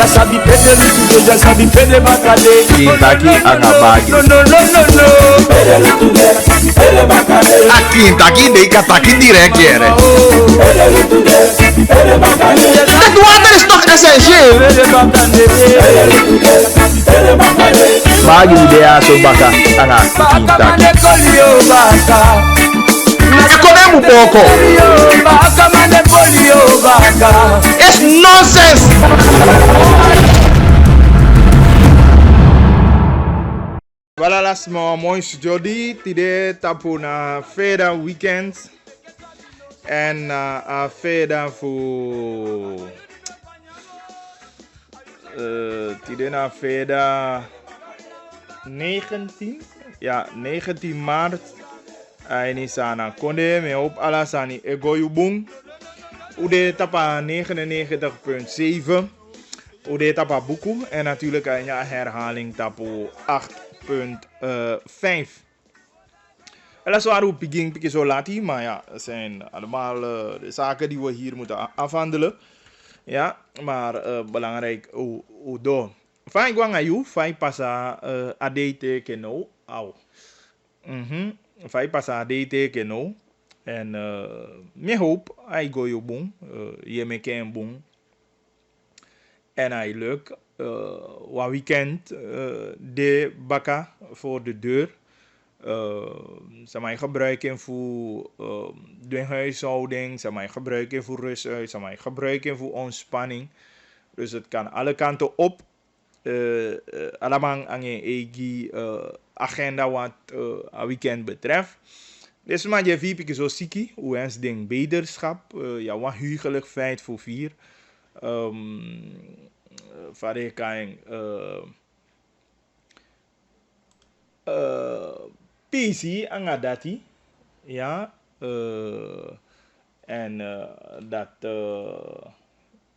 sabi pede lutudo, ja sabi pede bakade. Quinta aqui anabagi. No, no, no, no, no. Pede lutudo, sabi pede bakade. A quinta aqui dei cataki direct here. Pede lutudo, sabi pede bakade. Het water is toch essentieel? Pede bakade. Pede lutudo, sabi pede bakade. Bagi idea so baka anga Baka quinta mane aqui. kolio baka. Economo pouco. Baka mane kolio baka. It's nonsense. Voilà las mooi study today tapu na feda weekend en a feda fu today na feda 19 ja 19 maart aini sana konde me op alasani egoyubung ude tapa 99.7 ude tapa buku en natuurlijk een herhaling tapu 8.5. En dat is waar we beginnen zo laat, maar ja, het zijn allemaal de zaken die we hier moeten afhandelen. Ja, maar belangrijk hoe door. Fijn kwam aan jou, fijn passa ADT keno, au. Fijn passa ADT keno. En me hoop, hij go je boom, je me ken boom. En hij leuk. Wat weekend de bakka voor de deur. Ze mij gebruiken voor de huishouding. Ze mij gebruiken voor rust. Ze mij gebruiken voor ontspanning. Dus het kan alle kanten op. Allemaal aan je eigen agenda wat een weekend betreft. Dus maar je vier zo ziek. Hoe eens ding beterschap. Ja, wat huigelijk feit voor vier. Vare kain PC angadati ja en dat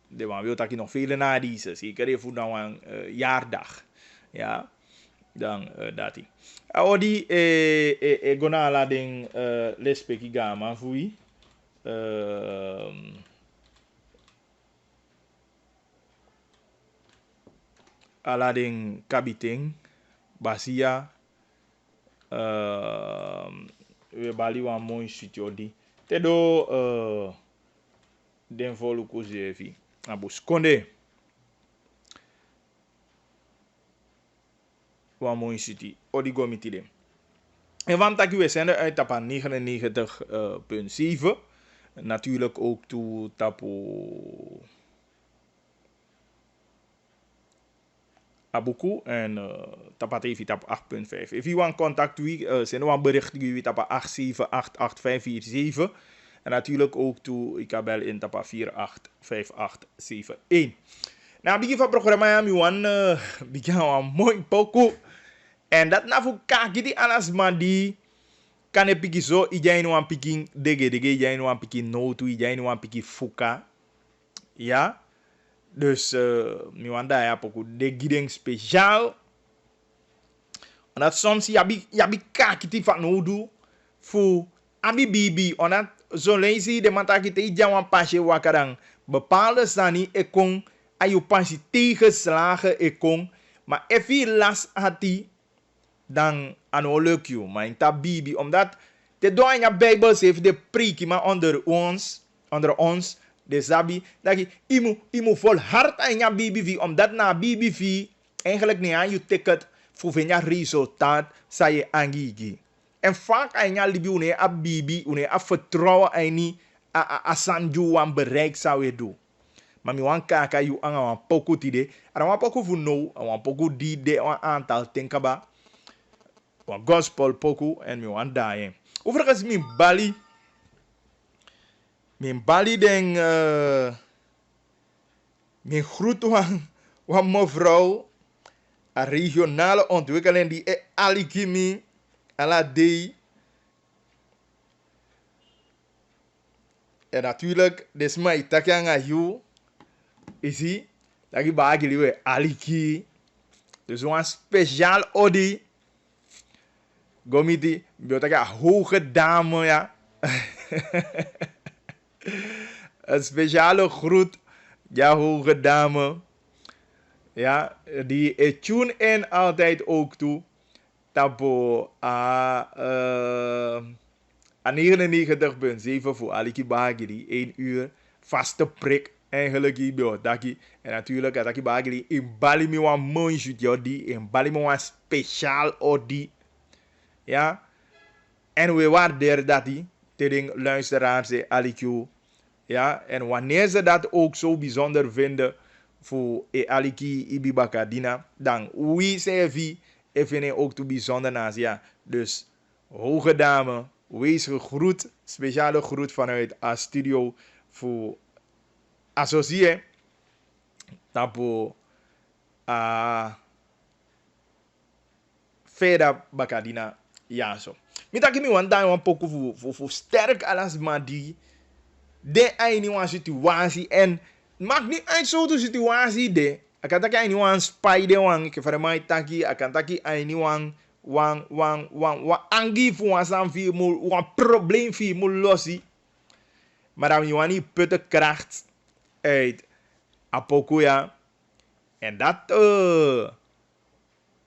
de man wil dat je nog vele nadiezen zeker even voor nou een jaardag ja dan dat hij odi gonala ding lespeki gama fui alading kabiting basia we bali wa mooi studio di tedo den volu kuzevi abus konde wa mooi city odi gomiti dem en want dat we zender uit tapa 99.7 natuurlijk ook toe tapo Abuku en tapat even tap 8.5. If you want contact we zijn een bericht die tapa 8788547 en natuurlijk ook toe ik bel in tapa 485871. Nou begin van programma mi wan begin een mooi poco en dat na voor kaki die anas mandi kan e piki zo ijai no wan piki dege ijai no wan piki no tu ijai no wan piki fuka ja. Dus mi wanda ya poku de giding speciaal. Omdat soms yabi kakiti van nodu fu abi bibi omdat zo lazy de mantakite ijawan pasje wakarang bepaalde stani ekong ayu pasje tegenslagen ekong maar efi las hati dan ano leuk you maar in tab bibi omdat de doanya Bijbel heeft de priki maar onder ons de sabi dat imu vol hart aan je BBV omdat na BBV eigenlijk niet aan je ticket voor je resultaat zei je angigi en vaak aan je libi une a BB une a vertrouwen aan ni a sanju wan bereik zou je doen maar mi wan kaka you aan wan poku tide en wan poku voor no wan poku di de wan aantal tenkaba wan gospel poku en mi wan daien overigens mi bali mijn bali den mijn groet van mevrouw a regionale ontwikkeling die alikimi ala dei en natuurlijk des mai takyanga you isi dat je baagi liwe aliki dus een speciaal odi gomiti bioteka hoge dame ja een speciale groet, ja hoge dame. Ja, die tune in altijd ook toe. Tapo a 99,7 voor Aliki Bagiri. 1 uur. Vaste prik. Eigenlijk hier daki. En natuurlijk Aliki Bagiri in Bali mi wan mooi jodi. In Bali mi wan speciaal odi. Ja. En we waarderen dat die. Tegen luisteraars Aliki. Ja. En wanneer ze dat ook zo bijzonder vinden voor Aliki Ibibakadina, dan wie servi even ook te bijzonder naast. Ja, dus hoge dame, wees gegroet, speciale groet vanuit a studio voor associé tapo Feda Bakadina ja zo. Mitaki mi wan dan wan poku voor sterk alas madi de aini wan situatie en maakt niet uit zo de situatie de. Akan taki aini wan spy de wan ke fare mai taki akan taki aini wan angi fu wan san fi mo wan probleem fi mo losi. Maar dan je wan niet putte kracht uit apokuya en dat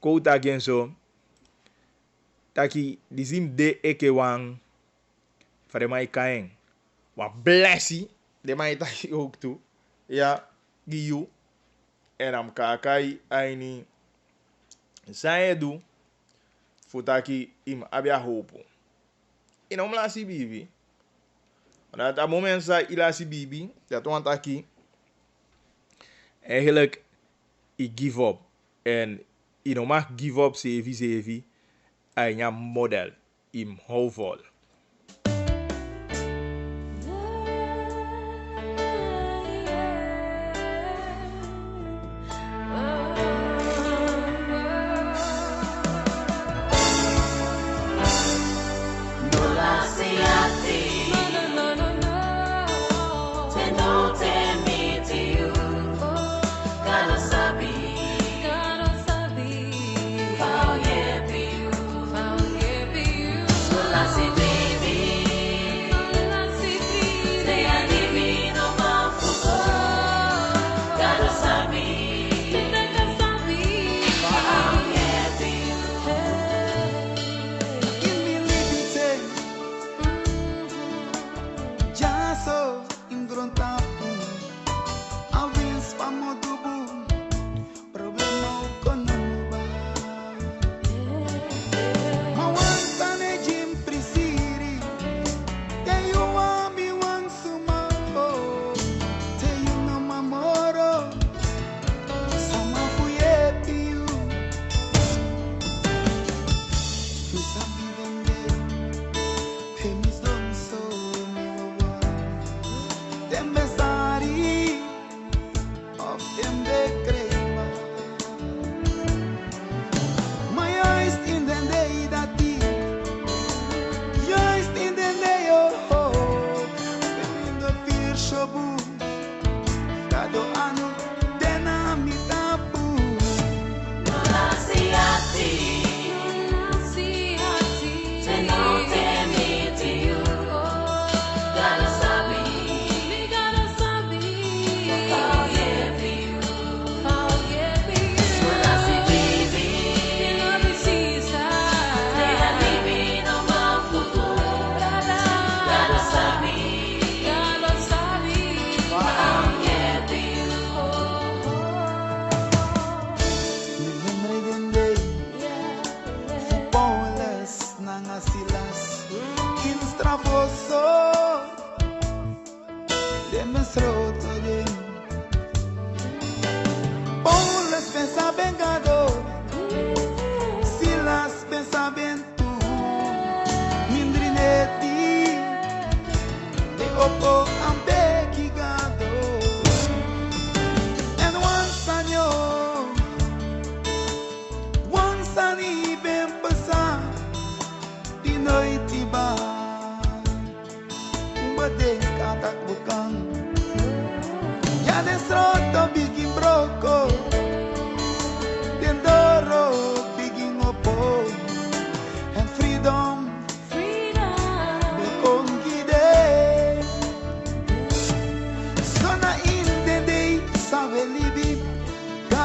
kota gen zo taki dizim de eke wan fare mai kaeng wa blessi de mai taki ook toe. Ja, giu. En am kakai aini zij do futaki im abia hopo. In omla si bibi. Dat a moment sa ila si bibi, dat want aki eigenlijk I give up. En in oma give up sevi a model im houvol.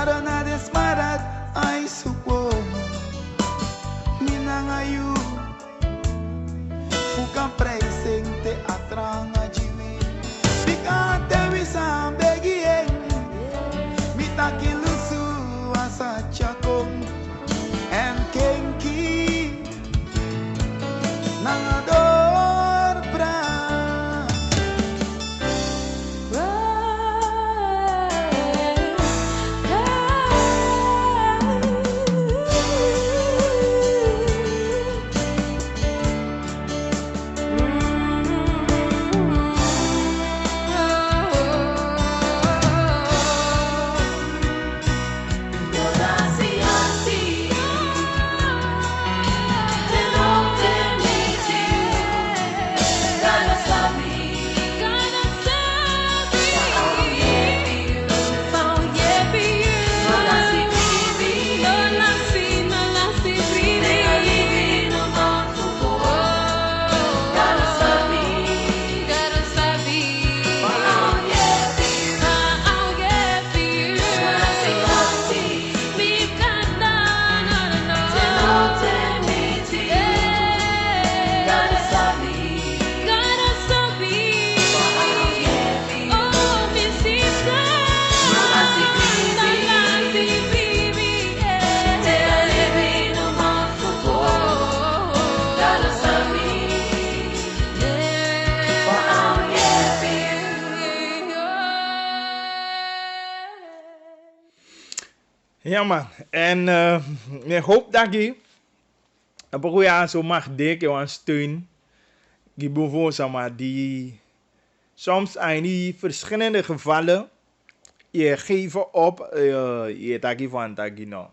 Marona desmarat ai supo minangayu fuka presente atranga jiwi pikate wisam begien mitaki lusu asa chakong and kenki nangador bra Ja man, en ik hoop dat je op een goede zo mag denken aan steun. Die bijvoorbeeld die soms in die verschillende gevallen je geven op je taki van taki nou.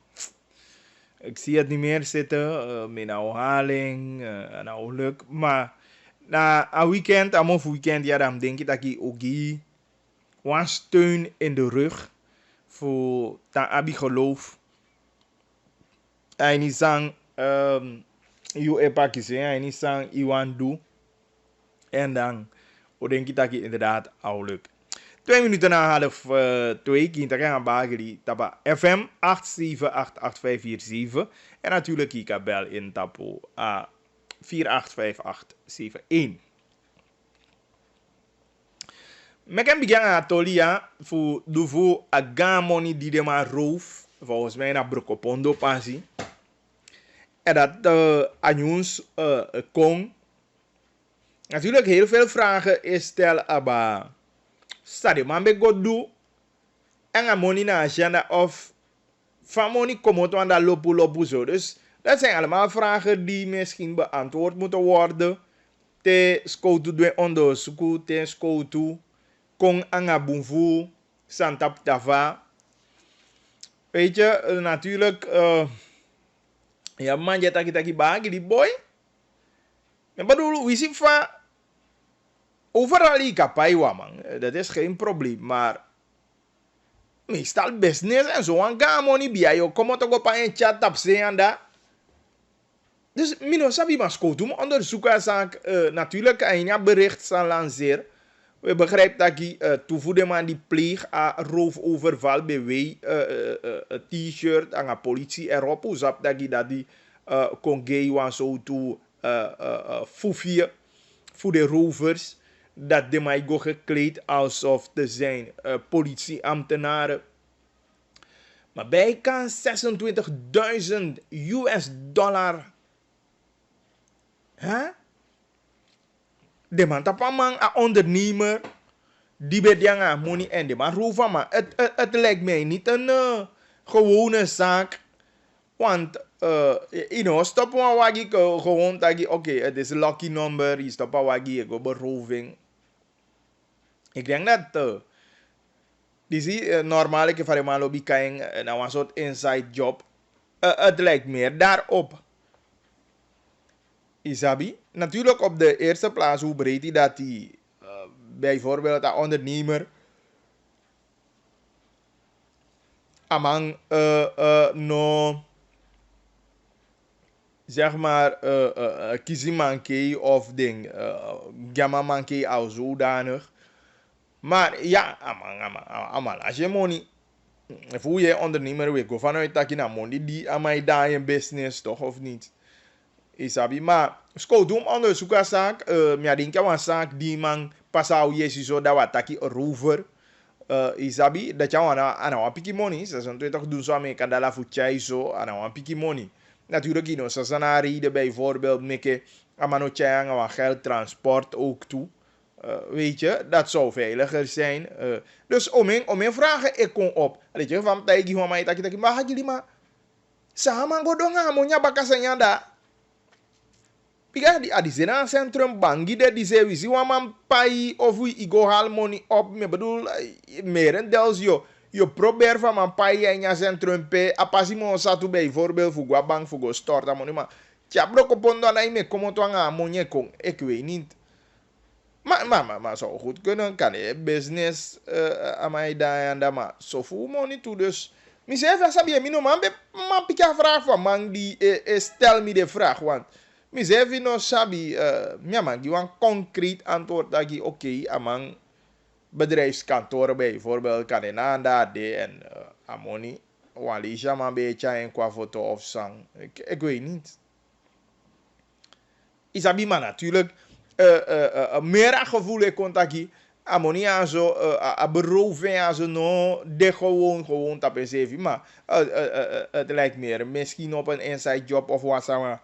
Ik zie het niet meer zitten, met een herhaling, een ongeluk, maar na een weekend, een weekend, ja dan denk ik dat je ook die steun in de rug voor dat abi geloof. En niet zang je epakjes, en niet zang je want doen. En dan denk ik dat je inderdaad al lukt. 2 minuten na half 2, kinderen gaan bageri tapa FM 8788547 en natuurlijk je kabel in tapo 485871. Ik kan beginnen aan Tolia voor de agamoni die de maar roof volgens mij naar Brokopondo passie. En dat aan kon. Natuurlijk heel veel vragen is stellen aba stadi man be god do en aan money na agenda of van money komt aan dat lopu zo. Dus dat zijn allemaal vragen die misschien beantwoord moeten worden. Te skoutu doen onderzoek, te skoutu kong anga bunfu santap tava. Weet je, natuurlijk ja man je taki bagi die boy. Ik bedoel, we zien van overal die kapaiwa man. Dat is geen probleem, maar meestal business en zo aan gaan money bij je komt ook op een chat op en dat. Dus mino sabi mas kotum onderzoeken zaak natuurlijk en ja bericht zal lanceren. We begrijpen dat je toevoegen aan die pleeg aan roofoverval bij wij t-shirt aan de politie erop. Hoe zap dat je dat die kon geven zo toe fufie voor de rovers. Dat de mij go gekleed alsof te zijn politieambtenaren. Maar bij kan $26,000 Huh? De man tapamang a ondernemer die bedjanga money en de man roeven maar het lijkt mij niet een gewone zaak, want you know stop een wagi gewoon dat je oké het is een lucky number je stop een wagi go beroving. Ik denk dat die zie normaal ik van een lobby kijken nou een soort inside job het lijkt meer daarop. Isabi, natuurlijk op de eerste plaats hoe breed hij dat hij bijvoorbeeld een ondernemer among no zeg maar kiezimanke of ding gammamanke al zodanig. Maar ja, amang als je money Hoe je ondernemer weet, go vanuit dat je naar money die aan mij daar in business toch of niet? Isabi, maar scout doen onderzoek aan zaak. Ja, denk je aan zaak die man pas au je zo dat wat taki rover. Isabi, dat je aan een piki money. Ze zijn toch doen zo mee kan dat la futjai zo aan een piki money. Natuurlijk, je know, ze zijn naar rijden bijvoorbeeld met amano tjang aan geld transport ook toe. Weet je, dat zou veiliger zijn. Dus om mijn vragen ik kom op. Weet je, van tijd die mij taki maar had jullie maar samen go donga monya bakasanya da. Pika di adisena centrum bangi de die ze wisi waman pai of we go haal money op. Me bedoel, merendels je probeer van man pai en ja centrum pe apasimo satu bijvoorbeeld voor gwa bank voor go store dat money maar. Tja broko pondo na ime komo twanga monye kong. Ik weet niet. Maar zou goed kunnen. Kan je business aan mij daar en daar maar zo veel money toe. Dus mezelf sabi je mino man pika vraag van man die stel me de vraag want mezelf no sabi ja man die een concreet antwoord dat je oké amang bedrijfskantoren bijvoorbeeld kan je na daar de en amoni walisha man beetje en qua foto of zang ik weet niet. Isabi man natuurlijk meer gevoel ik contactie ammonia zo beroven zo no de gewoon tapen zeven maar het lijkt meer misschien op een inside job of wat sama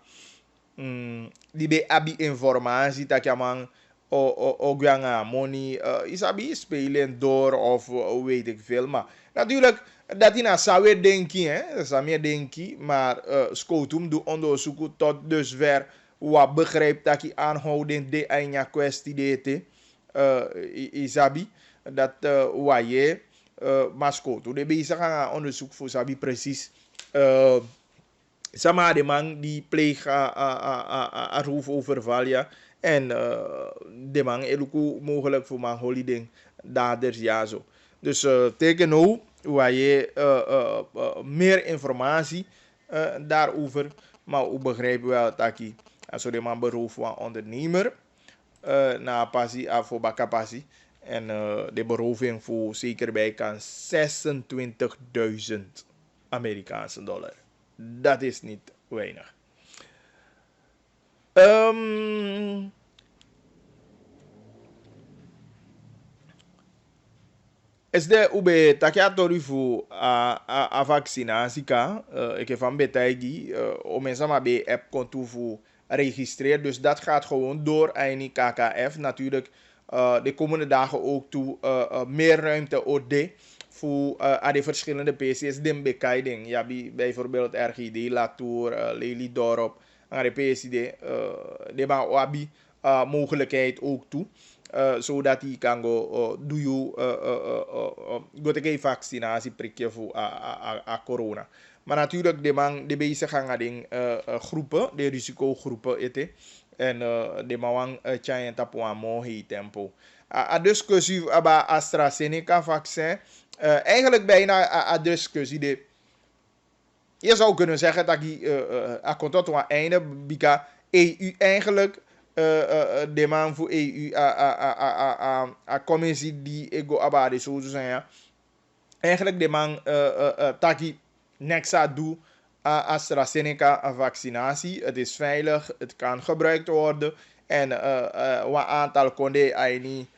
die bij abi informatie dat je man ook gaan money isabi spelen door of weet ik veel maar natuurlijk dat in zou denken hè dat is meer denken maar Scoutum doet onderzoek tot dusver wat begrijpt dat je aanhoudend de eindja kwestie deed isabi dat waar je mascoto de bezig gaan onderzoek voor sabi precies sama de man die pleegt a roefoverval ja en de man eluku mogelijk voor man holiday daders ja zo dus teken nou waar je meer informatie daarover maar u begrijpt wel dat je als de man beroep van ondernemer na passie voor bakapassie en de beroving voor zeker bij kan 26.000 Amerikaanse dollar. Dat is niet weinig. Is de ube takiatori voor a vaccinatie ka ik heb van betaigi om mensen maar bij app konto voor registreer dus dat gaat gewoon door en KKF natuurlijk de komende dagen ook toe meer ruimte OD voor de verschillende PC's den bekijking ja bijvoorbeeld RGD Latour Lelydorp aan de PCD de maar wabi mogelijkheid ook toe zodat hij kan go doe je go te vaccinatie prikje voor corona. Maar natuurlijk de man de bezig gaan ding groepen, de risicogroepen eten en de man tjaan tapu amo hei tempo. A discussie over AstraZeneca vaccin eigenlijk bijna a discussie de je zou kunnen zeggen dat die komt tot een einde bika EU eigenlijk de man voor EU a commissie die ego abade zo zijn ja eigenlijk de man taki nexa doe AstraZeneca vaccinatie het is veilig het kan gebruikt worden en wat aantal konde aini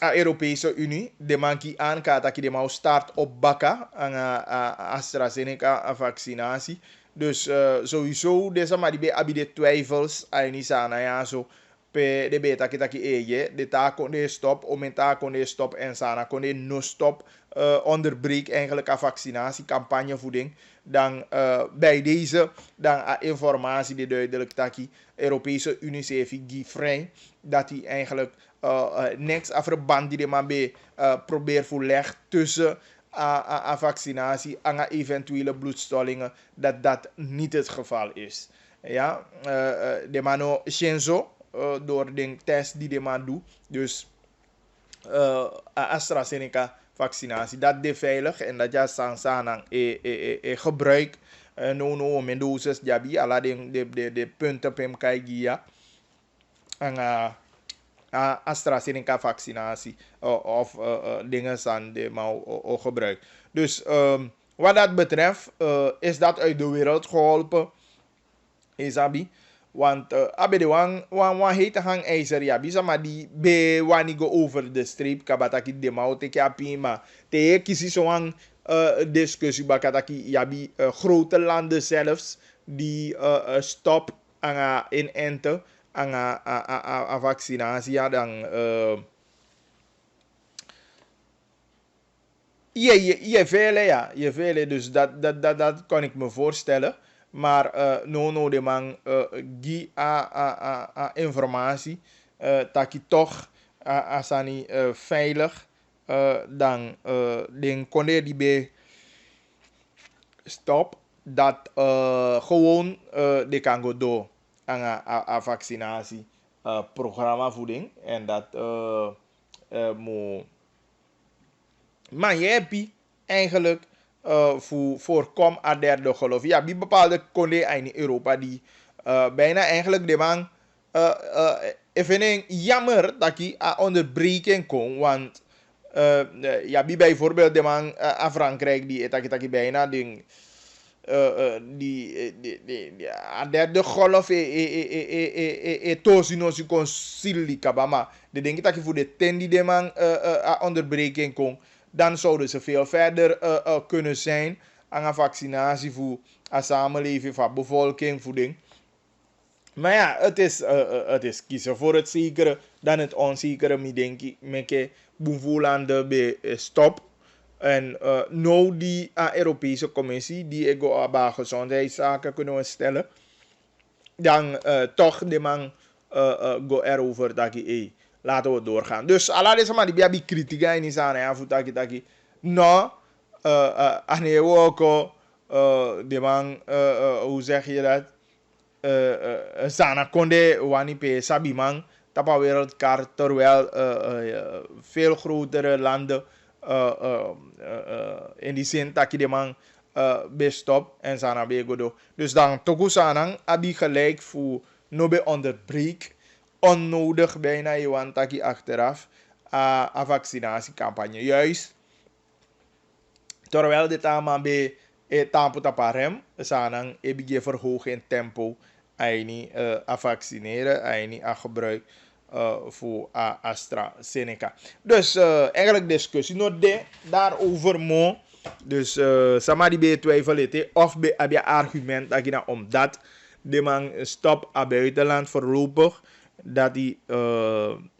a Europese Unie de man ki aankaart dat de man start op baka aan AstraZeneca vaccinatie. Dus sowieso deze maar die bij de twijfels aini sana ja zo pe de beta kitaki eye de ta kon de stop om en ta kon de stop en sana kon de no stop onderbreek eigenlijk een vaccinatiecampagne voeding dan bij deze dan informatie die duidelijk taki Europese Unie heeft vrij dat hij eigenlijk niks aan verband die de man bij probeert verlegd tussen vaccinatie en eventuele bloedstollingen dat niet het geval is. Ja, de man Shenzo door de test die de man doet, dus AstraZeneca vaccinatie, dat is veilig en dat is sanang gebruik no men dosis jabi ala de punten pem kaigia en AstraZeneca vaccinatie of dingen aan de mau gebruik. Dus wat dat betreft is dat uit de wereld geholpen. Isabi. Want abe de wan hete hangijzer ja bisa maar die be wanigo over de streep kabataki de maute kapi maar te kisi zo'n discussie bakataki yabi grote landen zelfs die stop aan inenten aan vaccinatie ja dan je vele ja je vele dus dat kan ik me voorstellen. Maar no de man gi a informatie dat je toch asani veilig dan den konde die be stop dat gewoon de kan go door aan a vaccinatie programma voeding en dat mo maar je hebt eigenlijk voorkom a derde golf. Ja, die bepaalde konde in Europa die bijna eigenlijk de man even jammer dat hij onderbreken kon, want ja, bijvoorbeeld de man aan Frankrijk die taki bijna ding die a derde golf tosino si consili kabama de denk dat je voor de ten die de man onderbreken kon. Dan zouden ze veel verder kunnen zijn aan een vaccinatie voor een samenleving, voor bevolking, voeding. Maar ja, het is kiezen voor het zekere dan het onzekere. Ik denk dat boevoelanden bij stop. En nou die Europese Commissie, die ik op gezondheidszaken kunnen we stellen, dan toch de man go erover dat je laten we doorgaan. Dus ala deze man die hebben kritiek in die zane ja voor taki no ane woko de man hoe zeg je dat sana konde wani pe sabi man tapa wereldkaart terwijl veel grotere landen in die zin taki de man bestop en sana be godo. Dus dan tokusanang abi gelijk voor no be onderbreek onnodig bijna je want taki achteraf a vaccinatiecampagne. Juist terwijl dit allemaal bij tampo taparem sanang ebige verhogen in tempo aini a vaccineren aini a gebruik voor AstraZeneca. Dus eigenlijk discussie nog de daarover mo. Dus samadi be twijfelen of be abia argument dat je omdat de man stop a buitenland voorlopig dat hij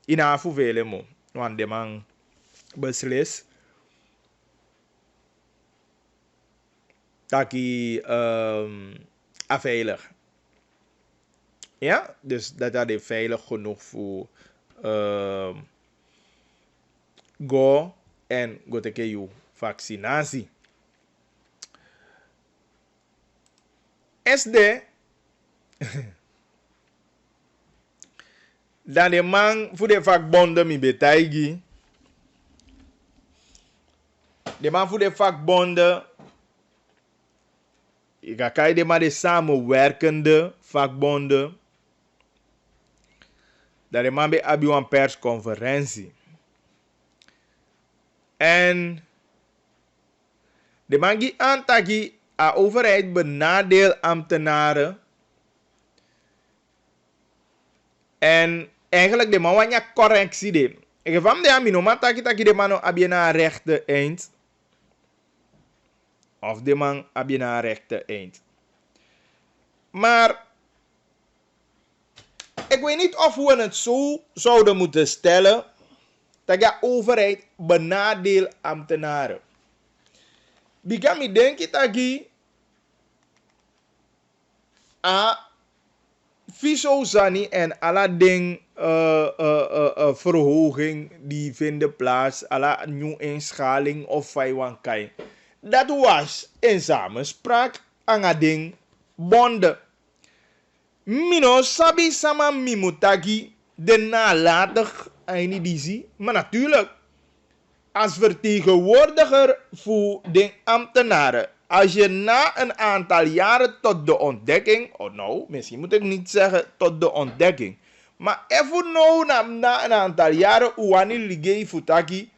in aanvoer vele mo. Want de man beslist dat hij veilig. Ja, dus dat is veilig genoeg voor go en go teke you vaccinatie. SD dat de man voor de vakbonden mi betaigi. De man voor de vakbonden. Ik ga kijken maar de samenwerkende vakbonden. Dat de man bij een persconferentie. En de man die aantaki a overheid benadeelt ambtenaren. En eigenlijk de man wanya correctie de. Ik van de amino maar taki de man abina rechte eind. Of de man abina rechte eind. Maar ik weet niet of we het zo zouden moeten stellen dat de overheid benadeelt ambtenaren. Bigami denk ik dat je Viso Zani en alla ding verhoging die vinden plaats, alla nieuw inschaling of vijwankai. Dat was in samenspraak aan het ding bonden. Mino sabi sama mimutagi de nalatig eindisi, maar natuurlijk als vertegenwoordiger voor de ambtenaren. Als je na een aantal jaren tot de ontdekking, oh nou, misschien moet ik niet zeggen tot de ontdekking, maar even nou na een aantal jaren uwani ligei futaki,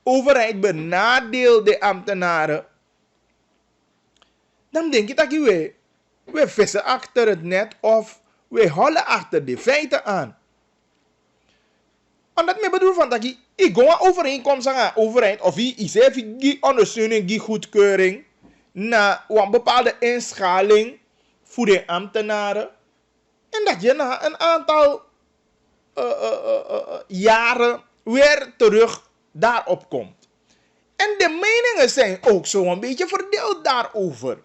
overheid benadeelt de ambtenaren, dan denk ik dat we vissen achter het net of we hollen achter de feiten aan. Omdat ik bedoel van dat ik ga een overeenkomst aan de overheid of is even die ondersteuning, die goedkeuring naar een bepaalde inschaling voor de ambtenaren. En dat je na een aantal jaren weer terug daarop komt. En de meningen zijn ook zo een beetje verdeeld daarover.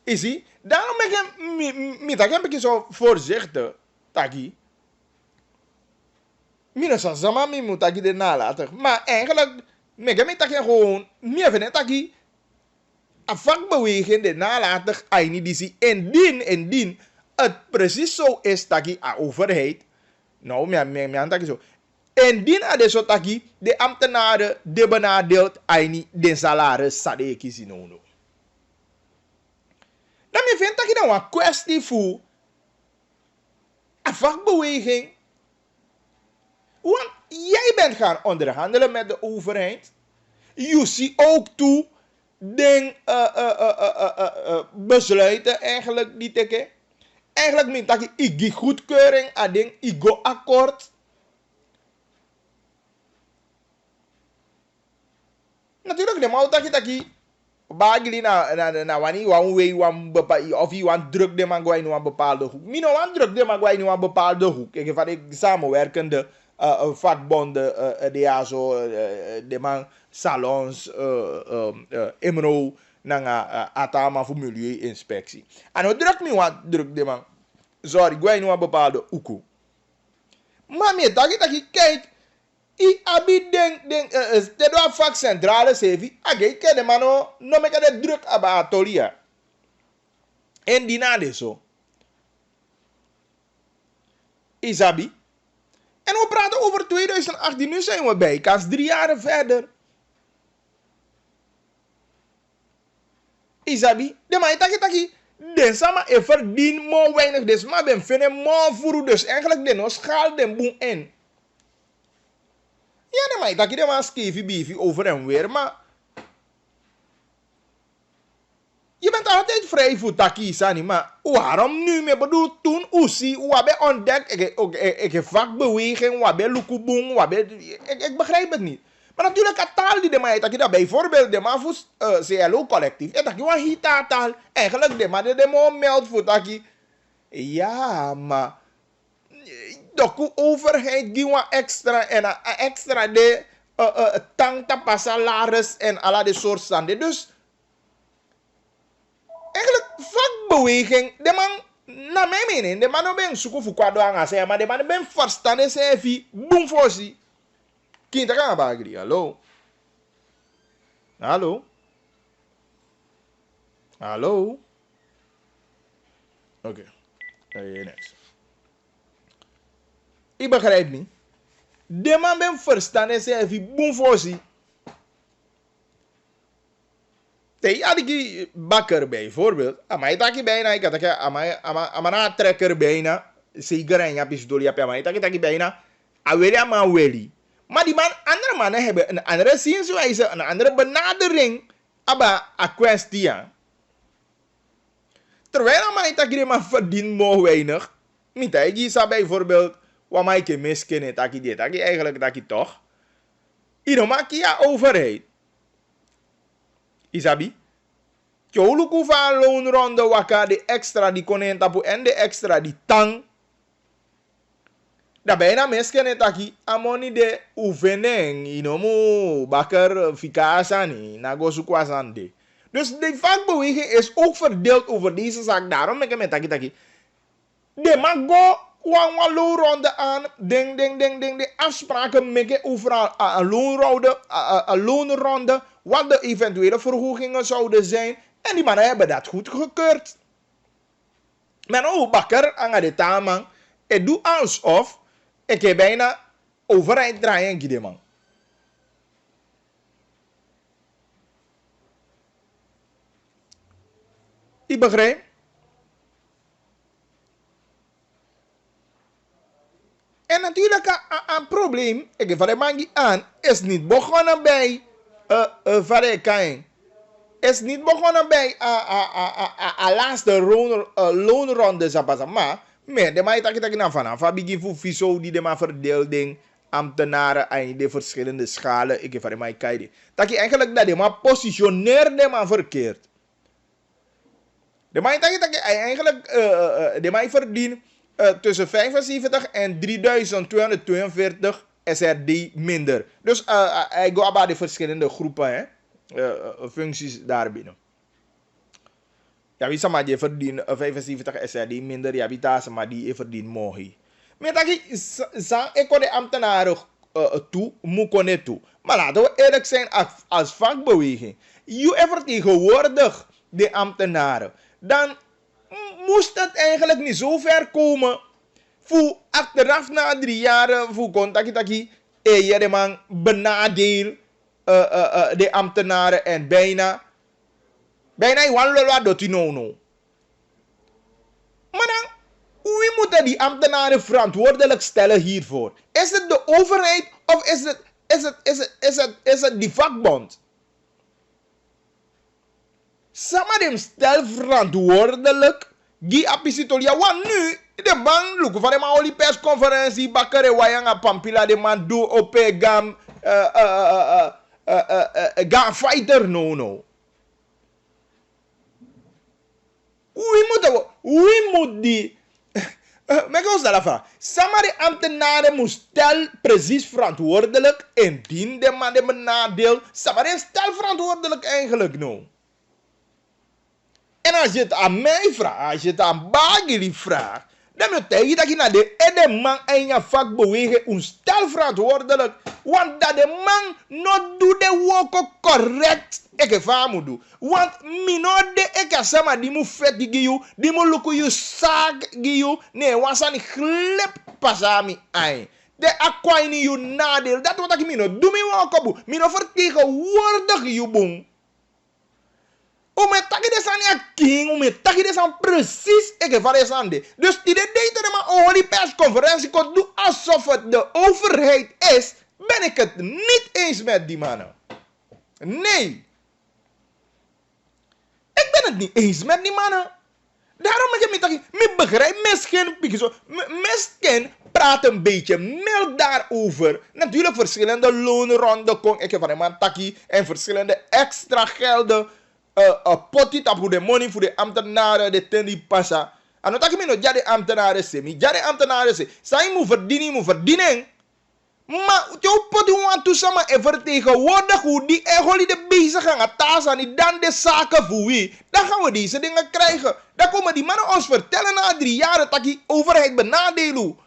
Is ie? Daarom ben ik zo voorzichtig. Taki. Mina sa sama mi moet taki de nalatig. Maar eigenlijk, ik gewoon, meer van het taki. Een vakbeweging de nalatig, niet die zie. Indien het precies zo is taki a overheid. Nou, mijn taki zo. Indien a de zo taki, de ambtenaren de benadeeld, niet de salaris sa de kiezen no. Dan vind dat je dan een kwestie voor een vakbeweging. Want jij bent gaan onderhandelen met de overheid. Je ziet ook toe den besluiten eigenlijk niet te. Eigenlijk meent dat je die goedkeuring aan den igo akkoord. Natuurlijk de mouw dat je bagli na wani wan way wan bepaal of je wan druk de man in een bepaalde hoek. Mino wan druk de man in een bepaalde hoek. Ik van ik samenwerkende vakbonden de ASO, de man salons, Emro, nanga atama voor milieuinspectie. En hoe druk me wan druk de man. Sorry, ik in een bepaalde hoek. Maar me dat je kijkt. I abi den stedwa vak centrale sevi age ke de mano no me de druk aba atolia en dinade zo Isabi en we praten over 2018, nu zijn we bij kans 3 jaar verder. Isabi de mai taki den sama e verdien mo weinig des maar ben vinden mo furu dus eigenlijk den no schaal den boem en ja, maar dat je de maar schreef biefie over en weer, maar je bent altijd vrij voor taki, Sani, maar waarom nu? Ik bedoel, toen Uzi, wabe ontdekt, ik vakbeweging, wabe lukuboom, ik begrijp het niet. Maar natuurlijk, een taal die de maar dat je dat bijvoorbeeld de maar voor CLO-collectief, dat je een hita-taal, eigenlijk de maar de maar meldt voor taki. Ja, maar de overheid geeft extra en extra de tangta salaris en alle de soort standen. Dus eigenlijk vakbeweging, de man, naar mijn mening, de man ben zoeken voor kwado aan zeggen, maar de man ben verstanden zijn boem voor si. Kind gaan bagri, hallo. Hallo. Hallo. Oké. Next. Ik begrijp niet. De man ben verstanden zijn even boem voor si. Tegen had ik bakker bijvoorbeeld. Amai taki bijna. Ik had amana trekker bijna. Zeker en ja pistool ja amai taki bijna. Aweli amaweli. Maar die man, andere mannen hebben een andere zienswijze, een andere benadering. Aba a kwestie. Terwijl amai taki de man verdient mo weinig. Niet hij is bijvoorbeeld. Wat mij ke miskennen, dat je eigenlijk dat je toch. Ino maak je overheid. Isabi. Tjoluku van loonronde waka de extra die konen tapu en de extra die tang. Da bijna miskennen dat je amoni de oefening. Ino mo bakker fikasani. Nago sukwasande. Dus de vakbeweging is ook verdeeld over deze zaak. Daarom ben ik met dat je. De mag go. Wan loonronde aan, de afspraken maken over een loonronde, wat de eventuele verhogingen zouden zijn. En die mannen hebben dat goed gekeurd. Maar ook bakker aan de taman, het doet alsof ik heb bijna overheid draaien die man. Ik begrijp. En natuurlijk een probleem, ik van de mangi aan, is niet begonnen bij van de kain. Is niet begonnen bij laatste loonronde, maar de mij tak na vanaf, begin voor viso die de maar verdeelding ambtenaren en de verschillende schalen, ik van de mij kijken. Dat je eigenlijk dat de maar positioneerde maar verkeerd. De mij tak eigenlijk de mij verdient tussen 75 en 3242 SRD minder. Dus ik ga bij de verschillende groepen, functies daarbinnen. Ja, wie sama je verdient 75 SRD minder, ja, wie daar sama die verdient mooi. Maar dat ik kon de ambtenaren toe, moet kon toe. Maar laten we eerlijk zijn als vakbeweging. Je vertegenwoordigt de ambtenaren. Dan moest het eigenlijk niet zo ver komen. Voor achteraf na 3 jaar, voor contact, je de man benadeel de ambtenaren en bijna wat no. Maar dan, wie moeten die ambtenaren verantwoordelijk stellen hiervoor? Is het de overheid of is het die vakbond? Samadem stel verantwoordelijk die apisitolia. Want nu, de man lukken van de man oli persconferentie, bakkere wayanga pampila, de man doe op gam fighter no. Wie moet die... Maar ik stel vraag. Samari ambtenaren moet stel precies verantwoordelijk. Indien de man de benadeel. Samari stel verantwoordelijk eigenlijk nou. En als je het aan mij vraagt, als je het aan Bagili vraagt, dan betekent je dat je naar de man en je vakbeweging stel verantwoordelijk. Want dat de man not doet de werk correct. Ik ga moet doen. Want minor de ik sama die moet vet giyu, die moet lukken je zaak giyu. Nee, was aan glip pasami ai. De akwaini je nadeel. Dat wat ik minor doe me werk op. Minor vertegenwoordig je boom. Ome taki de san ya king, ome taki de san precies ik van de sande. Dus die de date maar over die persconferentie kon doen alsof het de overheid is, ben ik het niet eens met die mannen. Nee. Ik ben het niet eens met die mannen. Daarom ik me begrijp misschien praat een beetje mild daarover. Natuurlijk verschillende loonronden kon ik van de man taki en verschillende extra gelden. Potit op de money voor de ambtenaren, de tendi passa. En dat ik me nog de ambtenaren semi, de ambtenaren se. Zij moet verdienen. Maar jou potit want to sama en vertegenwoordig hoe die eigenlijk de bezig gaan taas en dan de zaken voor wie. Dan gaan we deze dingen krijgen. Dan komen die mannen ons vertellen na 3 jaar dat die overheid benadelen.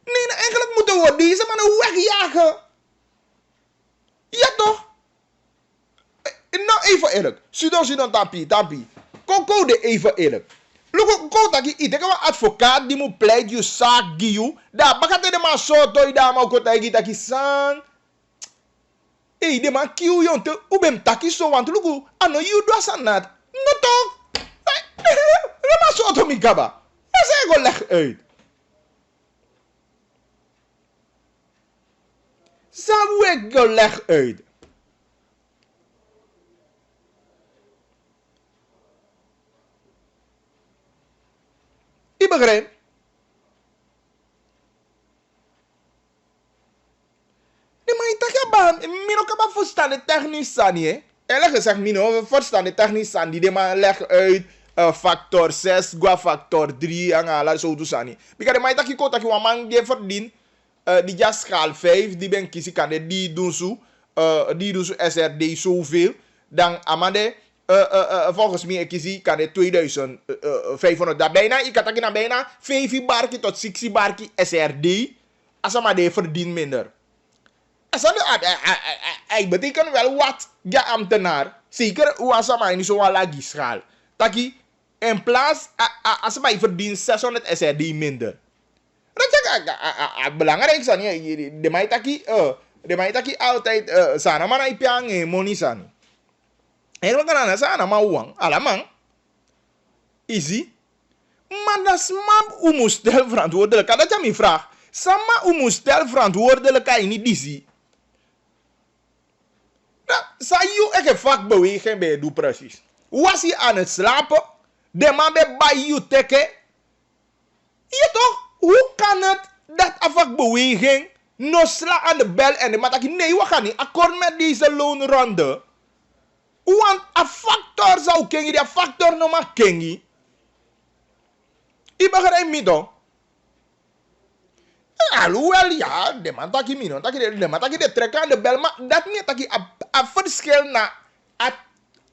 Nee, eigenlijk moeten we deze mannen wegjagen. Ja toch? Nou, even eerlijk. Sudan, tapi. Koko de even eerlijk. Luko taki ite kawa advocaat die moet pleit je zaak giu. Da bakate de man so toi da ma ko taki sang. Hey, de man kiu yon te ubem taki so want luko ano you do sanat. No toch? De man so to mi kaba. Ese go leg uit. Sawe go leg uit. Je begrijpt? Nee, maar je tak je mino kan verstaan de technisch sani, Eerlijk gezegd, mino verstaan de technisch sani. Die de man legt uit factor 6, gua factor 3 en ala zo to sani. Because de man tak je kota ki man die verdient die ja schaal 5, die ben kiezen kan de die doen zo SRD zoveel. Dan amade volgens mij kies kan het 2500. Dat bijna, ik had het bijna 5 barkie tot 6 barkie SRD. Als maar de verdient minder. Het betekent wel wat ja ambtenaar. Zeker als maar niet zo lagi schaal. Taki in plaats als maar verdient 600 SRD minder. Dat is belangrijk. De mij taki altijd sana maar ik piang money sani. Eigenlijk kan het zijn, maar uang, allemaal. Easy. Maar dat is maar hoe moet stel verantwoordelijk. Dat is mijn vraag. Sama umustel verantwoordelijkheid niet disi. Sa you eke vakbeweging bij doe precies. Was hij aan het slapen? De man bij you teke. Je toch? Hoe kan het dat een vakbeweging no sla aan de bel en de man zegt nee, we gaan niet akkoord met deze loonronde. Want een factor zou kengi, die factor no maar kengi. Je begrijpt me toch? Alhoewel, ja, de man taki mino, de man taki de trekken aan de bel, maar dat niet taki een verschil na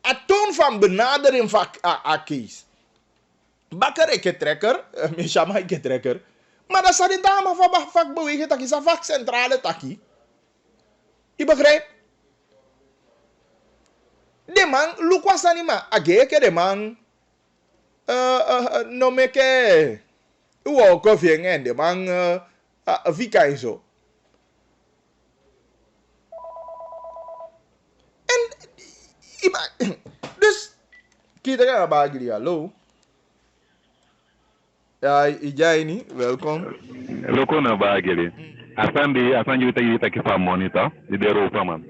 een toon van benadering van een case. Bakker ik trekker, Mishama ik trekker, maar dat is de dame van vakbeweging taki, is een vakcentrale taki. Je begrijpt? De man, look was anima, ageke de man, no meke, uwo koffie en de man, vika en zo. En, dus, kita kan bagi hallo. Ja, jij niet, welkom. Loko na bageli. Asandi uta kifa monitor, de Europa man.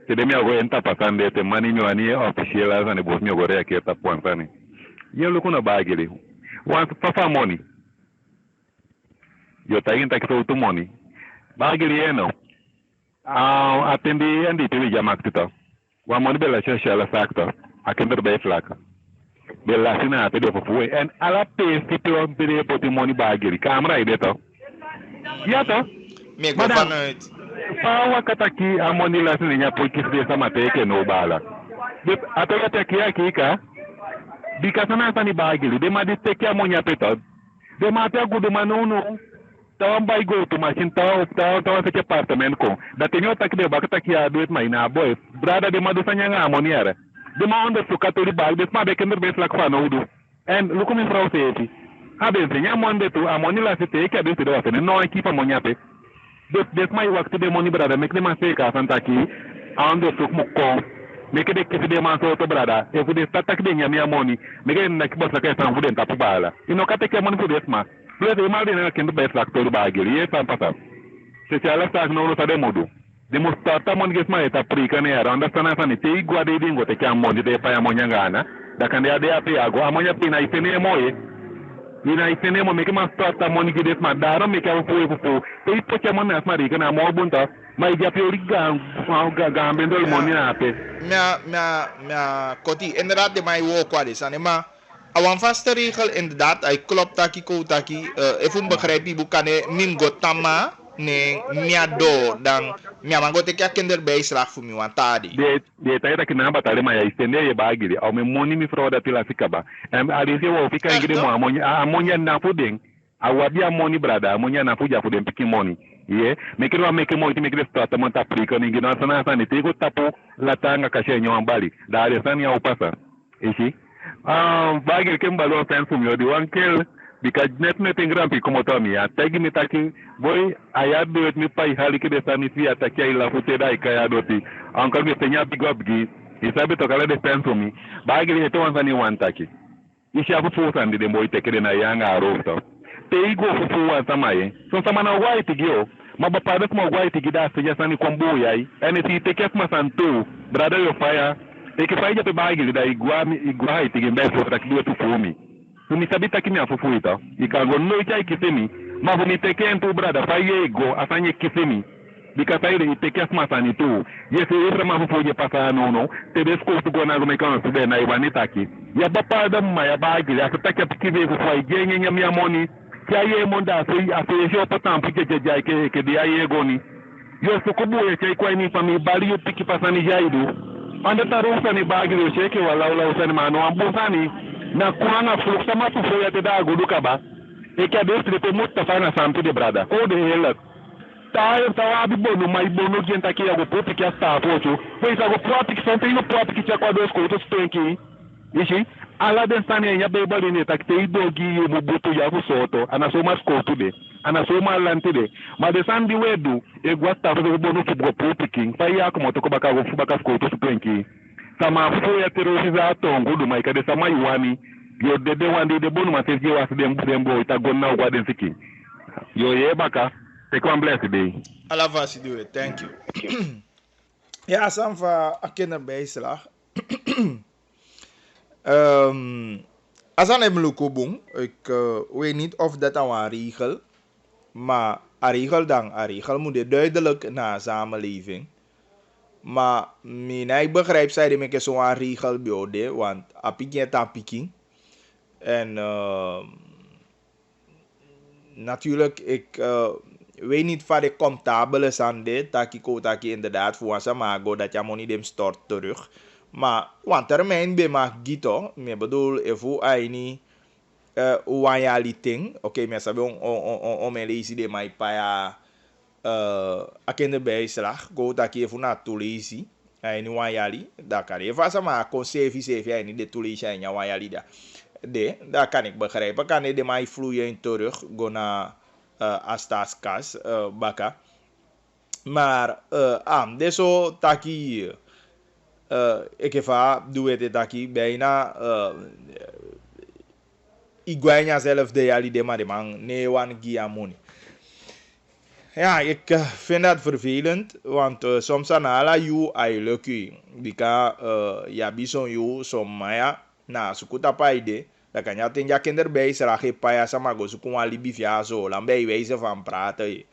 Te de mi ago enta pasande te mani mi wani officiel asani bos mi gore ke ta pontani. Ye loko na bageli. Wan papa money. Yo ta inta kifa utu money. Bageli eno. Atendi andi te jamak tuta. Wa money bela social factor. Akender be flaka. Bella sina te de fuwe en ala pe stipe on pe poti money bageli. Camera ide to. Ja to. Me go vanuit. Pawa kataki amoni la sina po kisde sama teke no bala. De atoya teke akika. Bika sana sani bageli. De ma de teke amonya peto. De ma te gudu manono. Tawang bay go to machine taw sa apartment ko. Datinyo tak de bakataki a do it mai na boy. Brada de madusanya nga amoniera. De ma onder sukaturi bag de ma bekender bes lak fa no do. En luko mi frau seeti. Habe nsenya monde tu amoni la sete ke de do afene no equipa monyape. Des mai wakti de moni brada mek de ma seka santaki ando suk mukko. Mek de ke de ma so to brada. E fu de tatak de nyami amoni. Mek na kibos la ka san fu de tapu bala. Ino kate ke moni fu de ma. Plus de mal de na kendo bes lak to bageli e san pasa. Se chala sak no sa de modu. De mostata mon gesma eta prika ne ara understand sana te igwa de dingo te kya mon de pa ya monyangana da kan ya de ape ago amonya pina ifene moye ina ifene mo meke ma stata mon gi des ma daro meke au fu te ipo kya mon asma ri kana mo bunta mai ja pe origa ga bendo mon ni ape mea koti inderdaad de mai wo kwade sanema awan vaste regel inderdaad ai klopt taki ko taki efun begrijp bukane min gotama ne miado dan miamango te kya kender bij slag voor mi wantadi de taita kina batale ma ya istende ye bagiri au me moni mi froda pila fikaba em alisi wo fika ngire mo amonya na puding awabia moni brada amonya na puja puding piki moni ye mekiro meke mo ti mekiro sta monta prika ni ngina sana sana te ko tapo latanga kashe nyo ambali da ale sani au pasa ishi bagiri kembalo pensu mi odi wankel because net ingrampi como Tommy atagi mitaki boy ayado et mi pai halike de sanisi ataki ila futeda ikaya doti encore mi senya bigobgi isabe to kala de penso mi bagiri eto wanzani wantaki isha fufu sandi de boy tekere na yanga arosto te igo fufu wasamaye so samana white gio mabapade kuma white gida seja sani kombo yai ene ti tekes masanto brother yo fire ekifaija pe bagiri da igwa itigimbe so takliwe tu fumi Sumisabita kimi afufuita ikago no ichai kisemi mavuni teken tu brada faye go afanye kisemi bikasaire iteke asmasani tu yese efra mafufuye pasa no te desko tu gona go mekano tu be na ibanitaki ya bapa da ya bagi ya tutake pikive ko fay genye nyam ya moni kaye monda afi jo potam pike jai ke dia ye goni yo sukubu ye kai kwa ni fami bali yo piki pasani jaidu anda tarusa ni bagi yo sheke wala usani mano ambusani na kuanga fluksa matu foya te da guduka ba e ka destre te mutta fana samtu de brada o de hela tawa bibonu mai bono genta ki ago poti ki asta pocho pois ago proti ki sente no proti ki kwa dos ko to spenki ishi ala den sane ya be bali ne tak te idogi mu butu ya soto ana so mas ko tude ana so ma lantide ma de sandi wedu e gwasta fo bono ki go poti ki fa ya ko moto ko baka go fu baka ko to spenki sama fufu ya teroriza tongo du mai kade sama iwani yo dede wandi de bonu mateje was dembo ita gonna wa den siki yo ye baka Ik kwam blij bij. Allah vast doen, thank you. Ja, Sanfa, ik ken er bijslag. Als aan hem lukubung, ik weet niet of dat nou een regel, maar een regel moet je duidelijk naar samenleving. Maar ik begrijp zij dat ik zo'n regel biode, want apikje tapiki. En natuurlijk, ik weet niet van de comptabele aan dit, dat ik inderdaad voor een samago dat je money dem stort terug. Maar, want termijn bij mag gito, ik bedoel, even aini wanyaliting, oké, maar sabi om een lezen de mij pa akende bijslag, go dat je even naar toelezen, aini wanyali, dat kan je vast maar kon sevi aini de toelezen en ja wanyali da. Dat kan ik begrijpen, kan je de mij vloeien terug, go naar astaskas, baka. Maar, deso taki ik heb doe het taki bijna iguainha zelf de jali de maar de man nee wan gia money. Ja, ik vind dat vervelend, want soms aan ala you ai lucky. Bika ja bison you somaya na sukuta paide. Dan kan je ten kinderbij srage paya sama go suku alibi via zo lambe wijze van praten.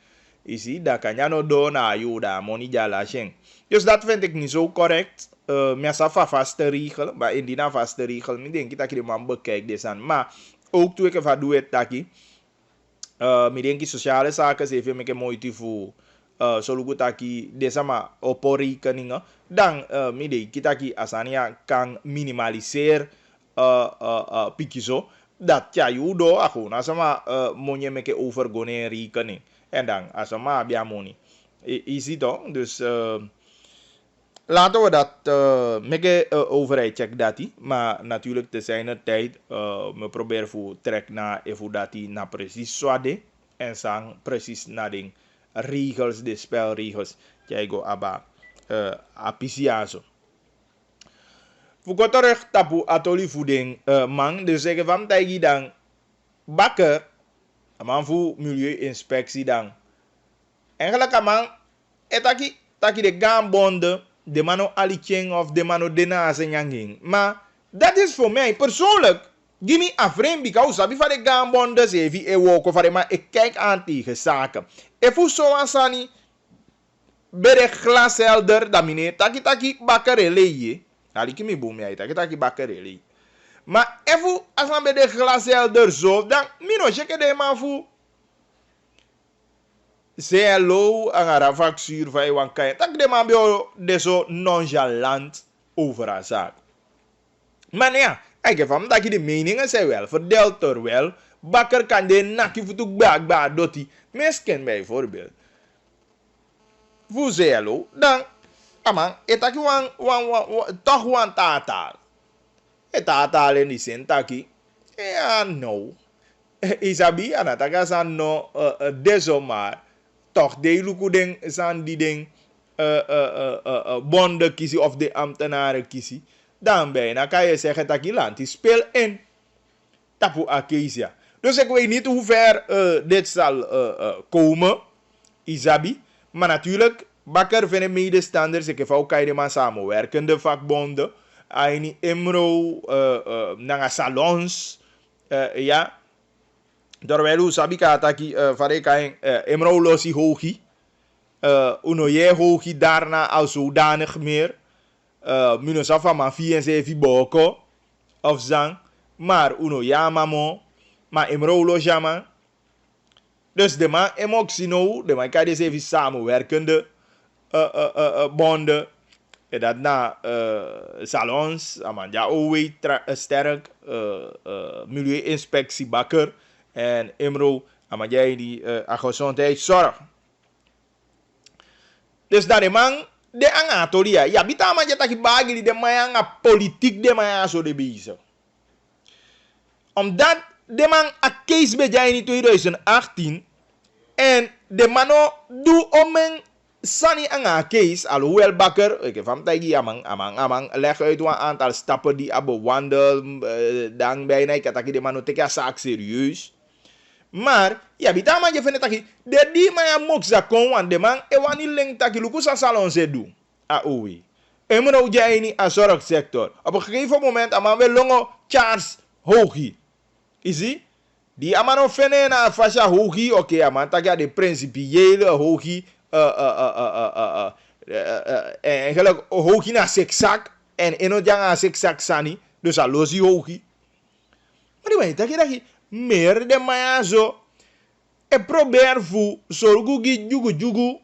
Je ziet, dat kan je no do na you da money jala sheng. Dus dat vind ik niet zo correct. Mensen vaste regel, maar in die vaste regel, ik denk dat je de man bekijkt dus aan. Maar ook toen ik even doe het taki, ik denk dat sociale zaken zijn veel meer moeite voor soluku taki deze maar op rekeningen. Dan ik denk dat je asania kan minimaliseren pikizo. Dat ja je doet gewoon als maar moet je met overgone rekening en dan als maar bij money. Is het toch? Dus laten we dat met de overheid check dat die, maar natuurlijk te zijn tijd we proberen voor trek naar even dat die naar precies zwade en sang precies naar de regels, de spelregels, jij go aba apisiazo. Voor terug tapu atoli voeding man, dus zeggen van tijgi dan bakker, man voor milieuinspectie dan. Eigenlijk man, taki de gambonden. De mano alicheng of de mano denaze nyanging. Maar dat is voor mij persoonlijk. Give me a frame because sabi van de gambondes even ewoko van maar ik kijk aan tegen zaken. Efu so asani bere glashelder da mine taki bakkerele. Ali kimi boom ya taki bakkerele. Maar efu asan bere glashelder zo dan mino cheke de man fu c'est low aan een factuur van je kan. Dat de man bij zo nonchalant over een zaak. Maar ja, ik heb hem dat je de meningen zijn wel verdeeld er wel. Bakker kan de nakje voor toe baak dotti. Misschien bijvoorbeeld. Voor c'est low, dan, aman, het je toch wan taal. Het taal in die zin taki. Ja, no. Isabi, en dat is aan no deso maar. Toch, de lukudeng zijn die ding bonden kiezen of de ambtenaren kiezen. Dan bijna kan je zeggen dat je land die speelt in. Tapu akesia. Dus ik weet niet hoe ver dit zal komen. Isabi. Maar natuurlijk, bakker van de medestanders. Ik heb ook maar samenwerkende vakbonden. Aini Emro, nanga salons. Ja. Terwijl sabi ka ataki fare kain emro losi hogi. Uno je hogi daarna als zodanig meer. Mino safa ma fi en se fi boko. Of zang. Maar uno ja mamo. Maar emro lo jama. Dus de man emoxino. De man kan dus even samenwerkende bonden. En dat na salons. Amanja owe sterk. Milieuinspectie bakker. En Emro, maar jij die gezondheidszorg. Dus dat de man, de angatolia, ja, bita man je taki bagili de man politiek de man zo de bezig. Omdat de man a case bij in 2018 en de man doe om een Sani anga case, alhoewel bakker, ik heb hem tagi amang leg uit een aantal stappen die hebben wandel, dan bijna ik had de man teka zaak serieus. Maar, ja, bita man je vindt taki, de die man ya mokza kon wan de man, e wani leng taki luku sa salon se do. A owe. E mo nou jij niet aan zorgsector. Op een gegeven moment, ama we longo Charles Hogi. Zie? Die ama no fene na fasha Hogi, oké, ama taki de principiële Hogi, eigenlijk Hogi na seksak, en eno janga seksak sani, dus a losi Hogi. Maar die man, taki, meer de maya zo, e probeer fu, sorgu gi jugu,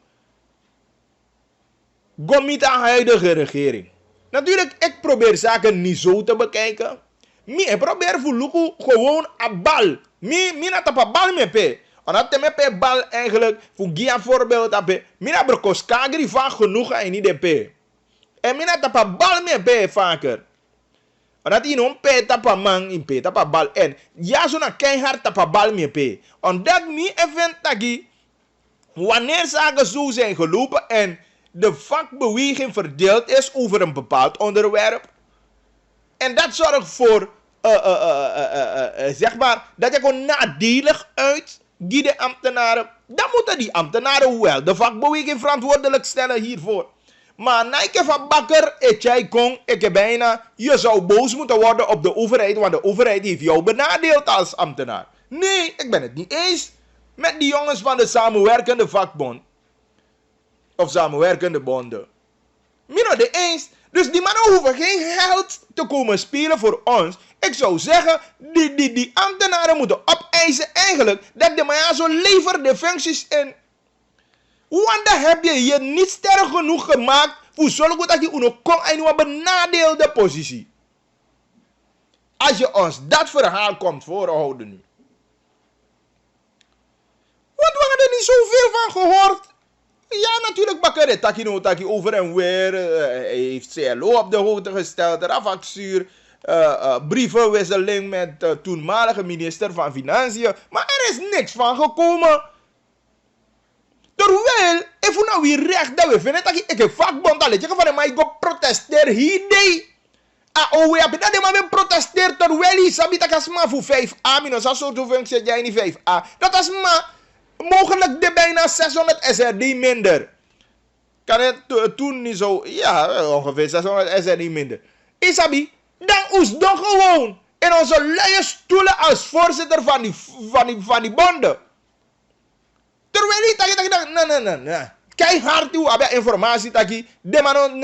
gomita huidige regering. Natuurlijk, ik probeer zaken niet zo te bekijken. Ik probeer voor Luku gewoon een bal. Mi na tapa bal me pe. Omdat te me pe bal eigenlijk voor gia voorbeeld ape. Mi na brokos kagri van genoeg en niet de pe. En mi na tapa bal me pe vaker. Omdat in on pe tapa man in pe tapa bal en. Ja zo na keihard tapa bal me pe. Omdat mi even taki. Wanneer zaken zo zijn gelopen en de vakbeweging verdeeld is over een bepaald onderwerp. En dat zorgt voor, zeg maar, dat je gewoon nadelig uit die de ambtenaren. Dan moeten die ambtenaren wel de vakbeweging verantwoordelijk stellen hiervoor. Maar na ik van bakker, jij kon, ik bijna, je zou boos moeten worden op de overheid, want de overheid heeft jou benadeeld als ambtenaar. Nee, ik ben het niet eens met die jongens van de samenwerkende vakbond. Of samenwerkende bonden. Mino de eens. Dus die mannen hoeven geen geld te komen spelen voor ons. Ik zou zeggen, die ambtenaren moeten opeisen eigenlijk dat de Mayazo levert de functies in. Want dan heb je niet sterk genoeg gemaakt voor zorgen dat je uno kon in een benadeelde positie. Als je ons dat verhaal komt voorhouden nu. Want we hebben er niet zoveel van gehoord. Ja, natuurlijk bakker taki over en weer. Heeft CLO op de hoogte gesteld. Rafactuur. Brievenwisseling met de toenmalige minister van Financiën. Maar er is niks van gekomen. Terwijl, ik voel nou weer recht dat we vinden dat ik een vakbond al het van mij go protesteer hiermee. We hebben dat maar we protesteer terwijl je sabi dat is maar voor 5A. Minus een soort functie jij niet 5A. Dat is maar mogelijk de bijna 600 SRD minder. Kan het toen niet zo? Ja, ongeveer 600 SRD minder. Isabi, dan is dan gewoon in onze luie stoelen als voorzitter van die bonden. Terwijl je nee. Keihard toe hebben informatie taki. De man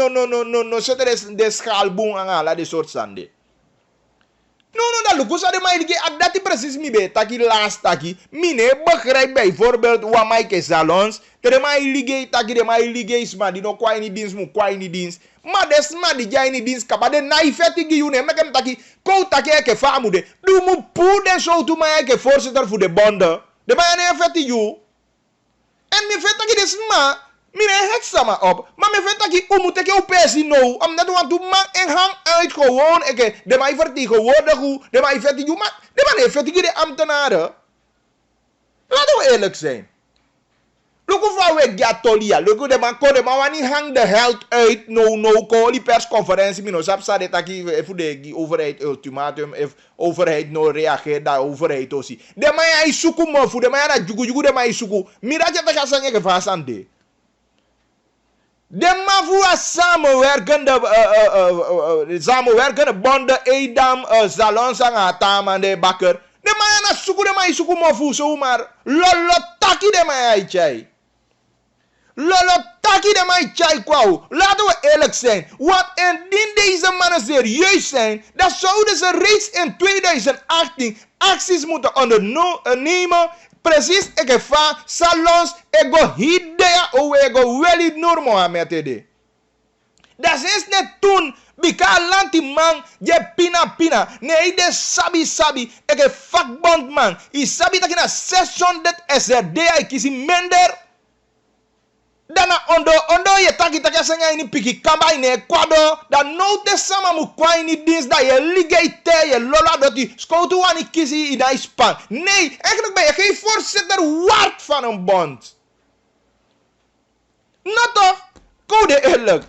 no zetten de schaalboom aan ala de soort sande. No, dat lukusa de mij dat is precies mi be taki laatst taki. Mine begrijp bijvoorbeeld wat mij salons. De mij ligge taki de mij ligge sma die no kwai ni dienst mu kwai ni dienst. Maar de sma die jij ni dienst kaba de naifeti gi une mekem taki ko taki eke famude. Du mu pu den zo tu mij eke voorzitter voor de bonden. De mij ne feti you. En mi vet taki de sma. Mine het sama op, maar me vindt dat je moet ik opesi nou, omdat we want man en hang uit gewoon, de mij vertegenwoordig hoe, de mij vertegenwoordig, maar de man heeft vertegenwoordig de ambtenaren. Laten we eerlijk zijn. Look hoe we gaan tolia, look de man kon de man wanneer hang de held uit, no, die persconferentie, mino sap sa de taki voor de overheid ultimatum, if overheid no reageert, dat overheid aussi. De man hij zoeken me voor de man dat jugu de man zoeken, miraatje te gaan zeggen gevaas aan de. De mafua samenwerkende bonden, Edam, Zalonsang, Ataman, de bakker. De mayana suku de may suku mafu zomaar. Lolo taki de may chai. Lolo taki de may chai kwau. Laten we eerlijk zijn. Want indien deze mannen serieus zijn, dan zouden ze reeds in 2018 acties moeten ondernemen. Precies, ik ga salons, ik ga hidea, ik ga wel nur Mohammed ede. Dat is net toen, bika lanti man, je pina. Nee, de sabi, ik ga vakbond man. I sabi dat je na 600 SRD, ik kies minder. Dana ondo je taki sanga ini piki kamba in Ecuador. Dan note sama mu kwa ini dienst dat je ligate je lola dat die skoutu wani kisi in Span. Nee, eigenlijk ben je geen voorzitter waard van een bond. Nou toch? Code eerlijk.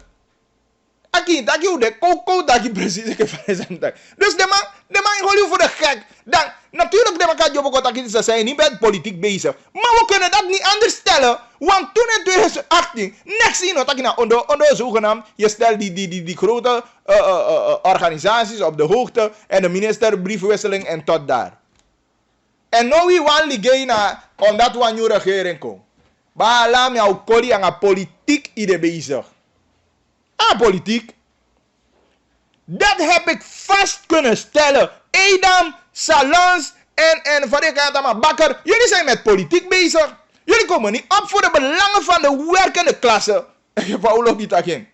Aki, dat je de koko dat je precies ik van zijn. Dus de man gewoon voor de gek. Dan Natuurlijk de elkaar job ook dat ze zijn niet met politiek bezig. Maar we kunnen dat niet anders stellen. Want toen in 2018, next in dat je onder zogenaamd, je stelt die grote organisaties op de hoogte en de ministerbriefwisseling en tot daar. En nu we want liggen omdat we een nieuwe regering komen. Maar laat me jouw collie aan politiek idee bezig. Aan politiek. Dat heb ik vast kunnen stellen. Edam, Salons en Farekatama Bakker. Jullie zijn met politiek bezig. Jullie komen niet op voor de belangen van de werkende klasse. Paulo Bitakin.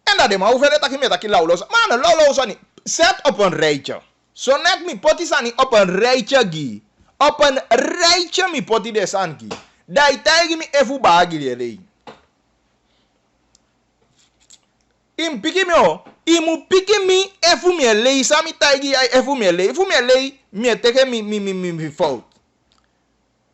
En dat is maar hoe verder dat je met dat je lauwloos. Maar een lauwloos niet. Zet op een rijtje. Zo net mi potis niet op een rijtje gi. Op een rijtje mi poti des aan gi. Dat je mi even bagili. In piki me o, imu piki mi efu me lei, sami taigi ai efu me lei, me teke mi fout.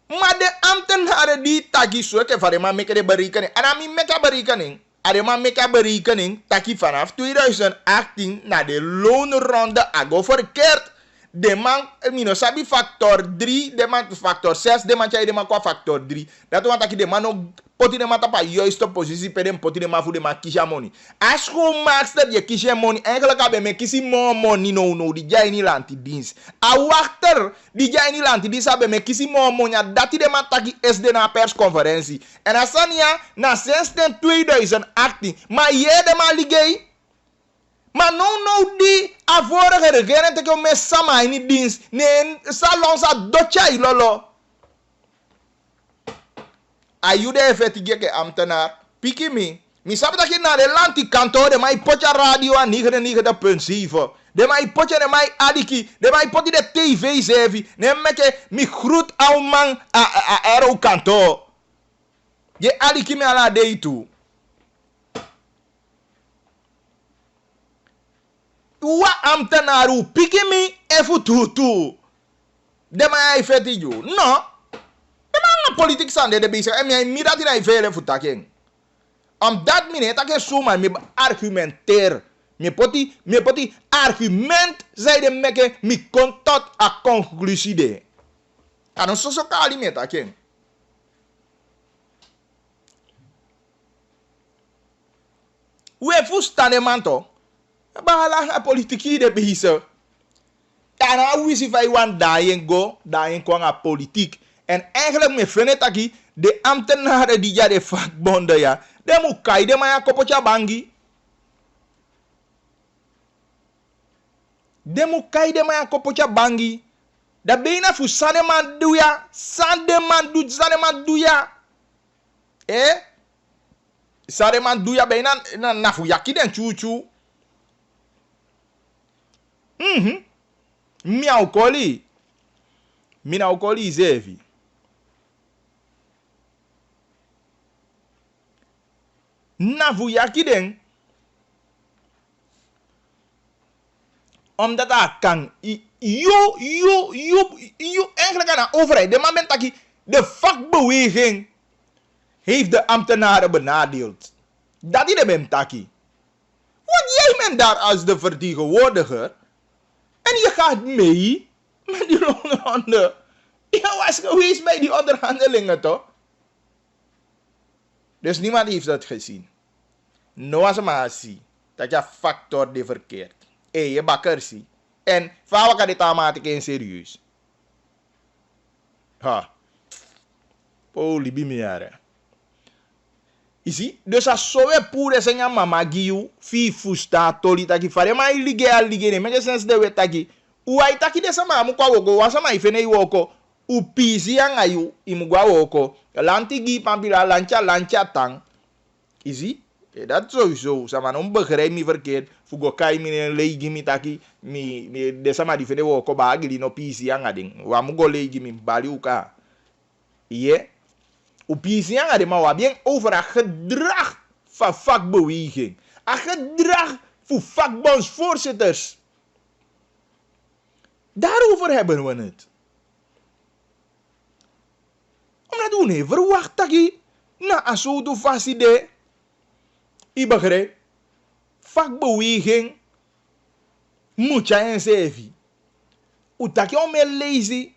Maar de ambtenaren die tagi soeke varema meke de berekening, en mi meke berekening, adema meke berekening, taki vanaf 2018 naar de loonronde ago verkeerd. De man, mino sabi factor 3, de man factor 6, de man chai de man kwa factor 3. Dat want taki de man ook poti de man tapa juiste positie pedem poti de man voor de man kisha money. As schoolmaster je kisha money, eigenlijk heb me kisi more money no die jai ni lanti dienst. A wachter die jai ni lanti dienst heb me kisi more money dati de man taki SD na persconferentie. En asania na sinds 2018, maar je de man ligay. Maar no die a vorige regering teke me sama in dienst. Nee, salon sa docha ilolo. Ayude effectige ke ambtenaar. Piki mi. Mi sabi dat je naar de lantikanto de mai potja radio aan 99.7. De mai potja de mai adiki. De mai potja de TV 7. Ne meke mi groet au man a ero kanto. Je adiki me ala day tu. Wa ambtenaru piki mi efu tutu. De mai feti ju. No. De man politiek sande de bezig. En mij dat in hij vele voetaking. Omdat mine dat je zomaar me argumenteer. Me poti argument zij de meke mi kon tot a conclusie de. En dan zo kali me taking. We fustan de man toch. Bahala a politiki de bezig. En dan wist hij wan daarin kwam a politiek. En eigenlijk me vind het de ambtenaren die ja de vakbonden ja. De moet kai de maya kopotja bangi. De moet kai de maya kopotja bangi. Da bijna fu saneman duya. Saneman duya. Saneman duya bijna na fu yaki den chuchu. Miau koli. Mina koli zevi. Na vuyaki den. Omdat dat kan. Eigenlijk aan de overheid. De moment dat de vakbeweging heeft de ambtenaren benadeeld. Dat is de bemtaki. Want jij bent daar als de vertegenwoordiger. En je gaat mee met die onderhandelen. Je was geweest bij die onderhandelingen toch? Dus niemand heeft dat gezien. Noas maar zie dat je factor de verkeerd. Je bakker zie. En vaak kan dit allemaal in serieus. Ha. Poli bimiare. Isi, dus als zo we pure senga mama giu, fi fusta toli taki fare ma ilige ne, meke sense de we taki. Uai taki de sama amu kwa woko, wasama ifene woko. Upisi yang ayu imugwa woko. Lanti gi pampila lancha tang. Isi, dat sowieso. Sama non begrijp me verkeerd. Fugo kai mi leigi mi taki. Mi de sama di fene woko bagi di no pisi yang ading. Wamugo leigi mi bali uka. Ie. Upisi yang ading maar wat bien over een gedrag van vakbeweging. Een gedrag voor vakbondsvoorzitters. Daarover hebben we het. Omdat we niet verwacht dat je na een soort facide. Je begrijpt. Vakbeweging. mucha en sevi. Utaki om me lazy.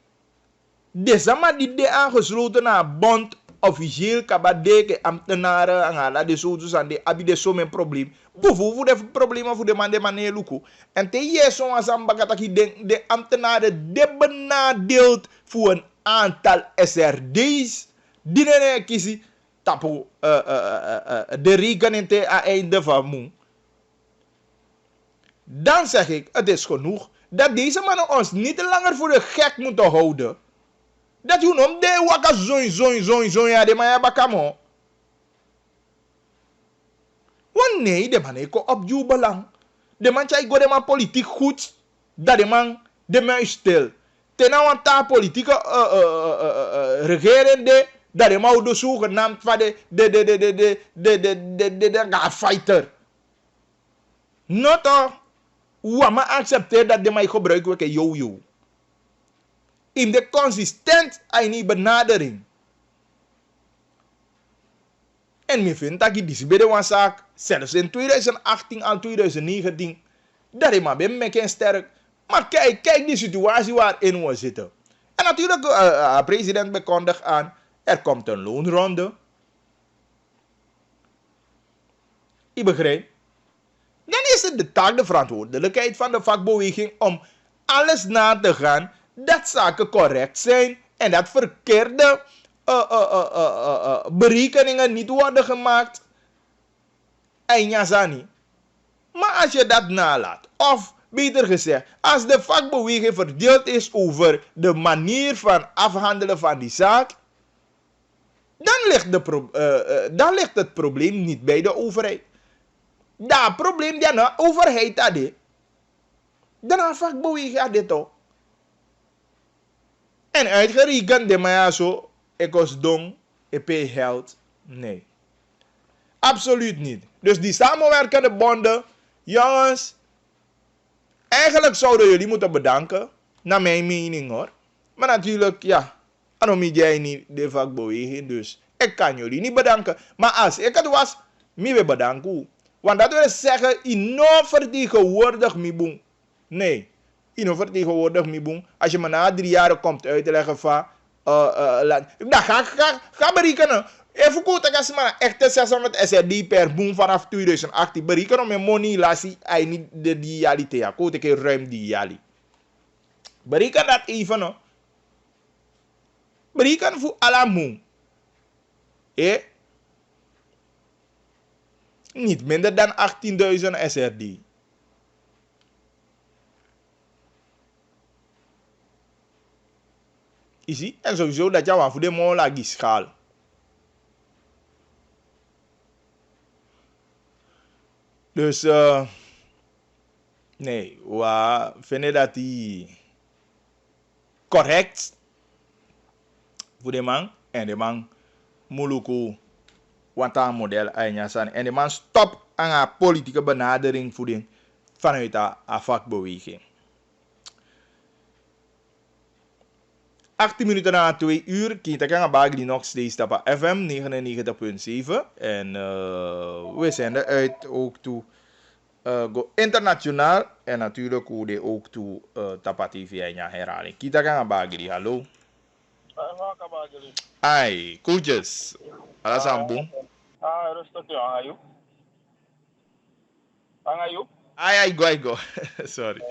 Desama die de aangesloten naar bond officieel kabadeke ambtenaren angala de soorten aan de abi de som een probleem. Boven voor de problemen voor de man de manier luku. En te jeso als ambakataki de ambtenaren de benadeeld voor een aantal SRD's die ne kiezen tapo de rekening te aan einde van moe. Dan zeg ik, het is genoeg dat deze mannen ons niet langer voor de gek moeten houden. Dat you know, de waka zoin ja de maya bakamo. Want nee, de man is op jouw belang. De man chai go de man politiek goed. Dat de man is stil. Tena want ta politieke regerende. Dat de man de zogenaamd van de fighter. Not toch. Wama accepteer dat de man gebruiken we yo. In de consistent een benadering. En me vindt dat ik die bij zaak, zelfs in 2018 al 2019, dat ik maar ben met een sterk. Maar kijk de situatie waarin we zitten. En natuurlijk, president bekondigt aan, er komt een loonronde. Je begrijpt? Dan is het de taak, de verantwoordelijkheid van de vakbeweging om alles na te gaan dat zaken correct zijn en dat verkeerde berekeningen niet worden gemaakt. Eindjasani. Maar als je dat nalaat, of beter gezegd, als de vakbeweging verdeeld is over de manier van afhandelen van die zaak, dan ligt het probleem niet bij de overheid. Dat probleem dat de overheid had. Dan vakbeweging had dit ook. En uitgerekend de mij zo, ik was dong, ik pay geld. Nee. Absoluut niet. Dus die samenwerkende bonden, jongens, eigenlijk zouden jullie moeten bedanken, naar mijn mening hoor. Maar natuurlijk, ja, waarom jij niet de vakbeweging, dus ik kan jullie niet bedanken. Maar als ik het was, ik wil bedanken. Want dat wil zeggen, ik vertegenwoordig me boem. Nee. In vertegenwoordig me boem. Als je me na 3 jaar komt uit te leggen van dan ga berekenen. Even goed, als je echt 600 SRD per boom vanaf 2018 berekenen om mijn money lassie hij niet de diali ja, koot ik ruim diali. Bereken dat even no. Bereken voor alle moe. Niet minder dan 18.000 SRD. Zie? En sowieso dat jou voor de mola schaal. Dus, nee, we vinden dat die correct voor de man. En de man moeilijk wat aan model zijn. En de man stop aan haar politieke benadering voeding vanuit haar vakbeweging. 18 minuten na 2 uur. Kita kan bagli nog steeds op FM 99.7. En we zenden uit ook toe internationaal. En natuurlijk hoe de ook toe Tapa TV en ja herhaling. Kita kan bagli. Hallo. Ai, koetjes. Alles aan boom. Rustig ja, Angayu. Ai, go. Sorry.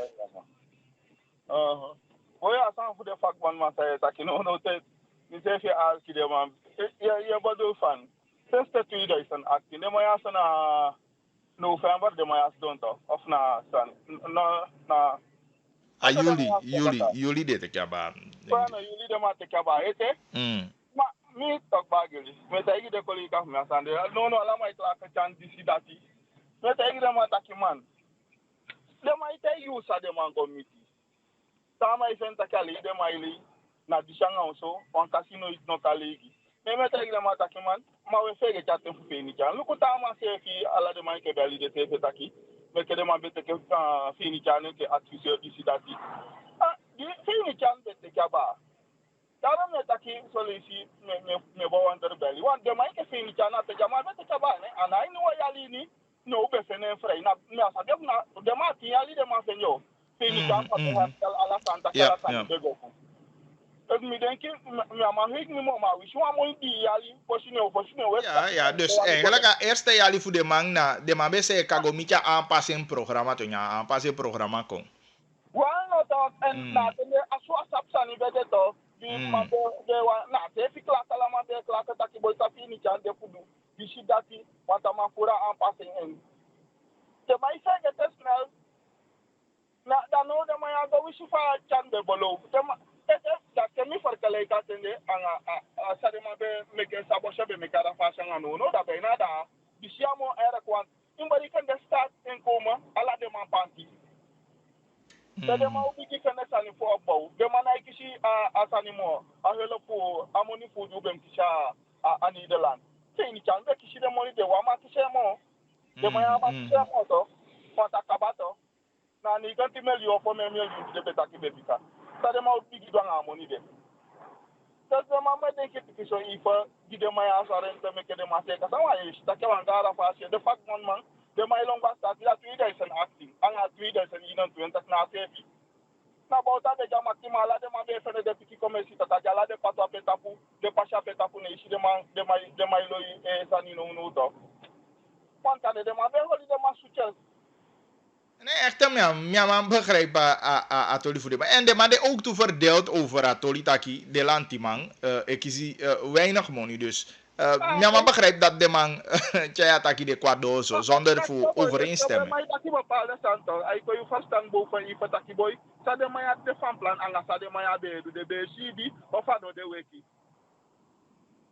Oya san voor de vakman man zei dat je no tijd niet zeg je als je man je bedoel van sinds 2018 de maar na november de maar doen toch of na na juli dit ik ja baan. Na juli de maar te kaba ete. Maar me toch bagel. Me zei de collega me san de no ala mai klaar kan disidati. Me zei de maar tak man. De maar te use de man committee. Sama event akali de maili na dishanga also on casino is no kalegi me meta igre mata kiman ma we fege chatte fu fini kan luko tama se fi ala de man ke bali de se taki me ke de man bete ke fini kan ke accusé disidati di fini kan bete ke ba tara me taki solisi me bo under bali wan de man ke fini kan na te jama bete ke ba ne ana ni wa yali ni no be fene frei na me asa de na de ma ti yali de ma fenyo Fini kan pa ala santa kala santa bego. Dus mi denk ik, maar ik niet meer, maar we zijn allemaal die jali, positioneel. Ja, dus eigenlijk eerste jali voor de man na, de man bese kagomika aanpassing programma to nya aanpassing programma kon. Wel nou toch, en na de aswa sapsani bede toch, die man de na de fikla kala man de klaka taki boy tapi ni chan de kudu, die shit dati, want ama fura aanpassing en. De mij zeggen het snel, na dan no de mij aga wishi fa chan de bolo, dat kan niet vergelijken met de meke sabosje bij mekaar afhassen no dat bijna daar die siamo erg want in bari kan de staat inkomen alla de man panti dat de man ook niet kan het aan voor opbouw de man eigenlijk asanimo a hele po amoni po do bem kisha a Nederland zijn niet kan dat kishi de money de wa ma kisha mo de man ma kisha mo to want akabato na ni kan timeli for me de betaki bebika ça demande aussi qui doit harmoniser dem ça demande de que so ifa qui demande à ça rente me que demande que ça va est ça que on gara face de fact man de mai long basta ya tu ida sen acting anga tu ida sen inan tu entas na sefi na bota de jama maximal la demande fene de petit commerce ta jala de pato petapu de pacha petapu ne ici de mai lo e sanino no to quanta de demande holi de masuches. Nee, echt, mijn man begrijpt atoli voor de man. En de man ook toe verdeeld over atoli taki, de lantiman. Ik zie weinig money, dus mijn man begrijpt dat de man tja taki de kwadozo, zonder voor overeenstemming. Maar taki bepaalde standaard, hij kan je verstand boven je taki boy. Sa de man de fan plan, anga sa de man de BCD of ado de weki.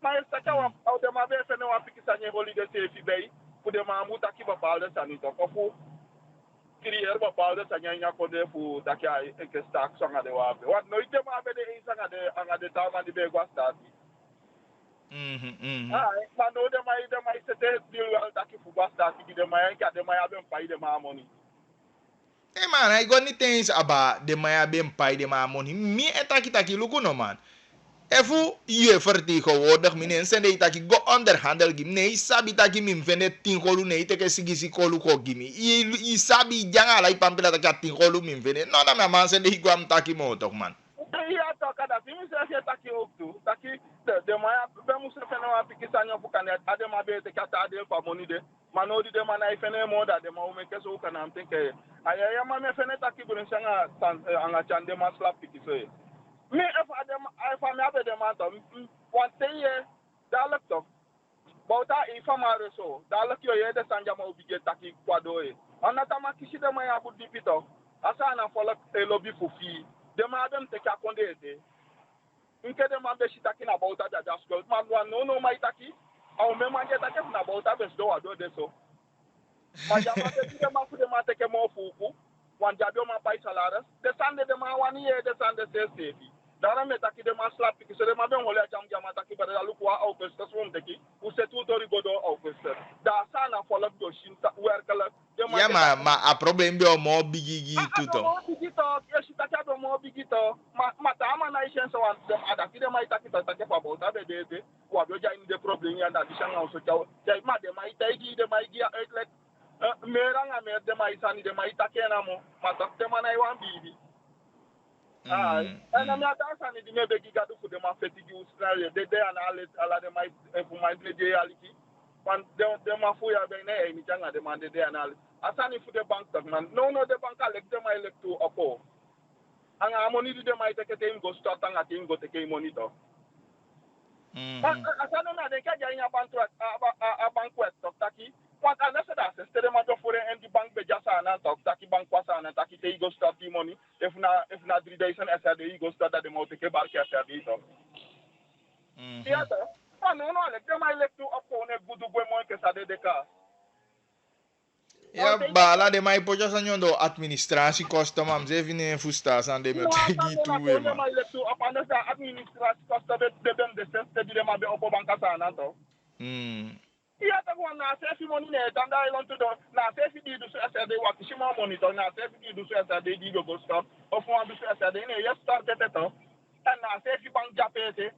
Maar is dat jou au de man be fene wa pikisanye holiday safe bay, voor de man moet taki bepaalde standaard of creëer bepaalde sanyanya kode fu dakia ek stack sanga de wape wat nooit te maar bij de sanga de tama die be gwa start maar no de mai sete deal wel dakia fu gwa start die de mai ka de mai abem pai de ma money Hey man, I got niet eens about de maya ben pai de ma money. Mi etaki luku no man. Efu je vertegenwoordig minen sen de taki go onderhandel gim nee sabi taki min vende tinkolu nee teke sigisi kolu ko gimi i sabi janga lai pampela taki tinkolu min vende no na man sen de gwam taki mo tok man ya to kada fimi se taki oktu taki de maya be musu fene wa pikisanya fu kan ade ma be te kata ade pa money de manodi de mana fene mo da de ma o me keso kana am tenke aya ma me fene taki bu sanga anga chande ma slap pikiso me if I have the matter, one day, that laptop, but if I'm a so, that look your head, the Sanja will be getting quadoe. On that, I'm a kishi the Maya would be pit off. Asana follow a lobby for fee. The madam take a conde. In case the man is talking about that, just go, man, no, my taki. I'll remember get a question about that, do I do this so. My Yamaka, the man take a more fuku, one Jaboma by Saladas, the Sunday the man 1 year, the Sunday says safety. Daarom met taki de man slap ik ze de man ben holle jam taki ba da lukwa Augustus won deki u se tu tori godo Augustus da sana follow do shin ta werkala de man ja maar a problem be o mo bigigi tuto mo bigito ya shi ta do mo bigito ma ta ma na ishen so wan dem ada ki de mai taki ta ke pa bo ta be de wa do ja in de problem ya da dishan so chaw ja ma de mai ta gi de mai gi outlet meranga mer de mai sani de mai ta ke na mo ma ta te ma na wan bibi and I'm not asking the maybe gigadu for the mafeti Australia. They and all the my for my reality. When the mafuya be na e mi janga de man de and all. Asani for the bank man. No, the bank elect them elect to opo. Anga money de my take him go start anga him go take money to. Asani na de ka ja banquet to taki. What unless that instead of for and the bank be just an talk taki bank kwasa and taki they go start the money if not 3 days and as they go start the money take back as they so yeah no like them I left to upon a good go mo ke sa de ka ja bala de mai poja sanyondo administratie kosten mam ze vine fusta san de met gi tu we man I left to upon the administratie kosten de ben de sense de ma be opo banka sa na to yeah, that one now say if money there, then I want to do now say if you do so as they want to see more money, now say if you do so as they do go stop, or for one do so as they just start it up, and now say if you bank jump it.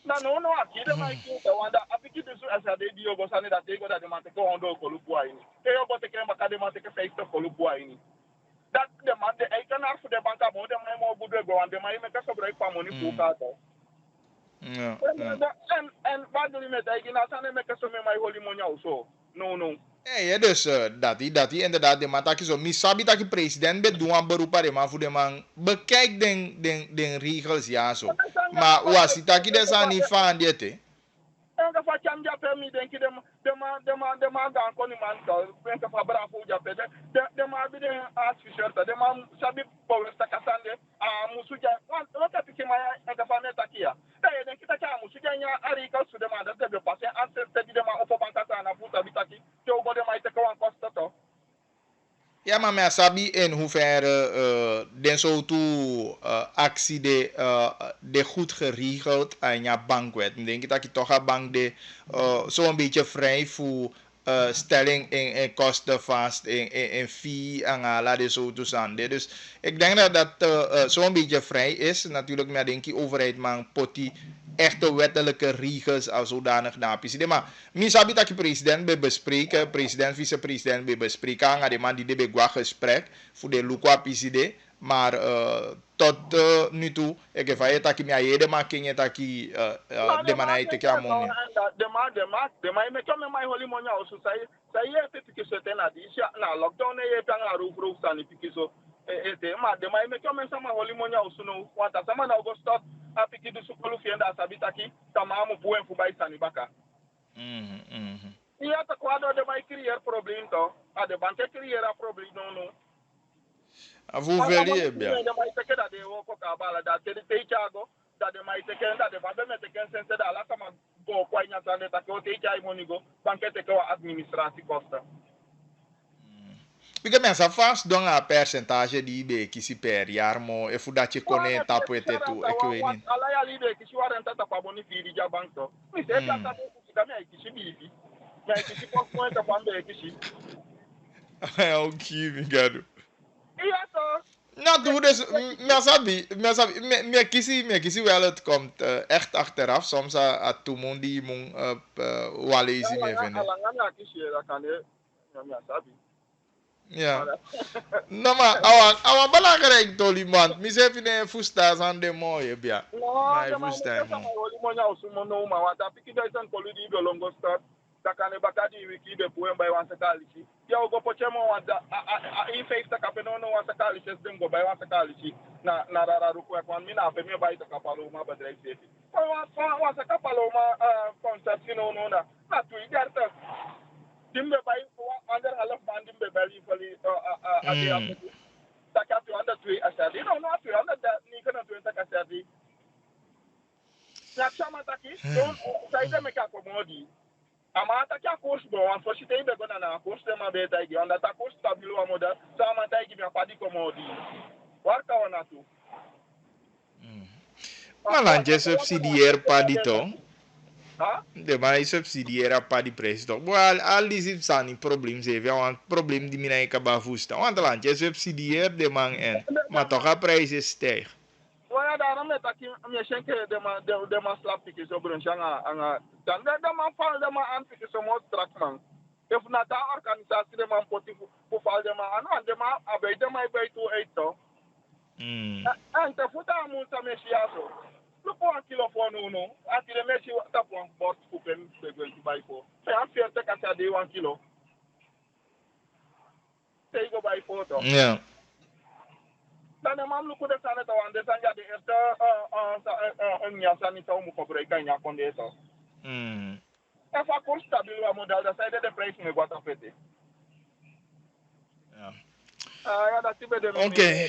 No, I didn't make the one that I think you do so as they do go send that they go that they want to go on do Kolubuaini. They go take them back, they want to take a face to Kolubuaini. that the man the economic for the bank about the my more good go and the my make a break for money for card. Yeah. And what do you make? I can not make a some my holy money also. No. Ja, dus dat inderdaad de mataki zo. Mi sabi dat president be doen beroep de man voor de man bekijk den regels ja zo. Maar was het dat je dat niet van dit hè? En dat wat je hebt me denk je de man gaan kon man zo. En dat wat bravo je hebt de man bij de artsfisher de man sabi power sta kasande musuja wat heb ik maar en dat van net akia. Dat je denk je dat je musuja ja arika su de man dat de passe ancestor de man op banka sana futa bitaki. Je go de mai te kan kosta to. Ja, maar men sabi in hoeverre den zo toe actie de goed geregeld aan je bankwet. Ik denk dat je toch een bank de zo'n beetje vrij voor stelling in kosten vast, in fee en laat je zo toezanden. Dus ik denk dat zo'n beetje vrij is. Natuurlijk, maar denk je overheid man potie echte wettelijke regels als zodanig naar PCD. Maar misabi dat je president bij bespreken, president, vicepresident bij bespreken, aan de man die de begwa gesprek voor de Lukwa PCD. Maar tot nu toe, ik heb van je dat je mij de man ken je dat je de man uit de kamer. De man met je mij holy money also say je hebt het gezeten na die na lockdown je hebt aan roep staan die pikiso. Maar de man met je mensen maar holy money also no want as man nou go stop apiki du sukulu fienda sabitaki tamamu buen fubai sani baka. Ja ta kwado de mai creëer probleem to. A de bank creëer a probleem no. Hoe ver je bia? De mai teke dat de wo ko ka bala dat de techago dat de mai teke dat de bande met teke sense da la kama go kwa nya tande ta ko techai monigo bank teke wa administratie kosten. Porque pensa fast dan a percentage die be kisi per jaar mo e fu dat je kon tapu et tu e que ni. Ala ya libe kisi wa renta ta pa boni fi di ja bank to. Mi se ta ta ku ka me kisi bibi. Me kisi po point ta pambe kisi. O que me gado. Ja to. Nou, doe dus, me kisi wel het komt echt achteraf. Soms a tumundi mong walezi me vinden. Alangana kisi da kan je me sabi. Ja. No maar awa belangrijk toli man. Mi se fine fusta san de moye bia. No, fusta mo. Oli monya osumo no ma wata piki da san koludi do longo start. Da kan e bakadi wiki de poem by one sakalichi. Ya go pochemo wata in face ta kapeno no one sakalichi dem go by one sakalichi. Na rara ruko kwa mi na pe mi by ta kapalo ma badrai sefi. Wa sakapalo ma concept no na. Na tu igarta. Dimbe bay under half band dimbe bali fali ade takatu under 3 asadi no under that ni kana 20 asadi na chama taki don saide me ka komodi ama taki course do an so shite be gona na course ma be taigi under ta course stabilo amoda sama taigi me padi komodi warka wana tu malanje subsidiaire padi to. De maar subsidiëra pa die prijs toch. Maar al die zit staan in probleem zeven. Want probleem die mina ikaba voesta. Want land je subsidieer de man en. Maar toch a prijs stijgt. Wala daarom met dat je schenken de man slap tikjes op een anga. Dan de man val de man aan tikjes om strak man. If na da organisatie de man poti voor val de man aan. De man abei de man bij toe eet toch. En te voeten moet dat mesje zo. Look 1 kilo for no. Until the message tap one box open, they're going to buy for. Say, I'm fair take a day 1 kilo. Say, go buy 4. Yeah. Dan de man look at the senator and the sanja de eerste nya sanita om ko break kan ya kon de so. If a cost stabil wa model da side the price me what of it. Ja. Ja, dat is bij de Oké.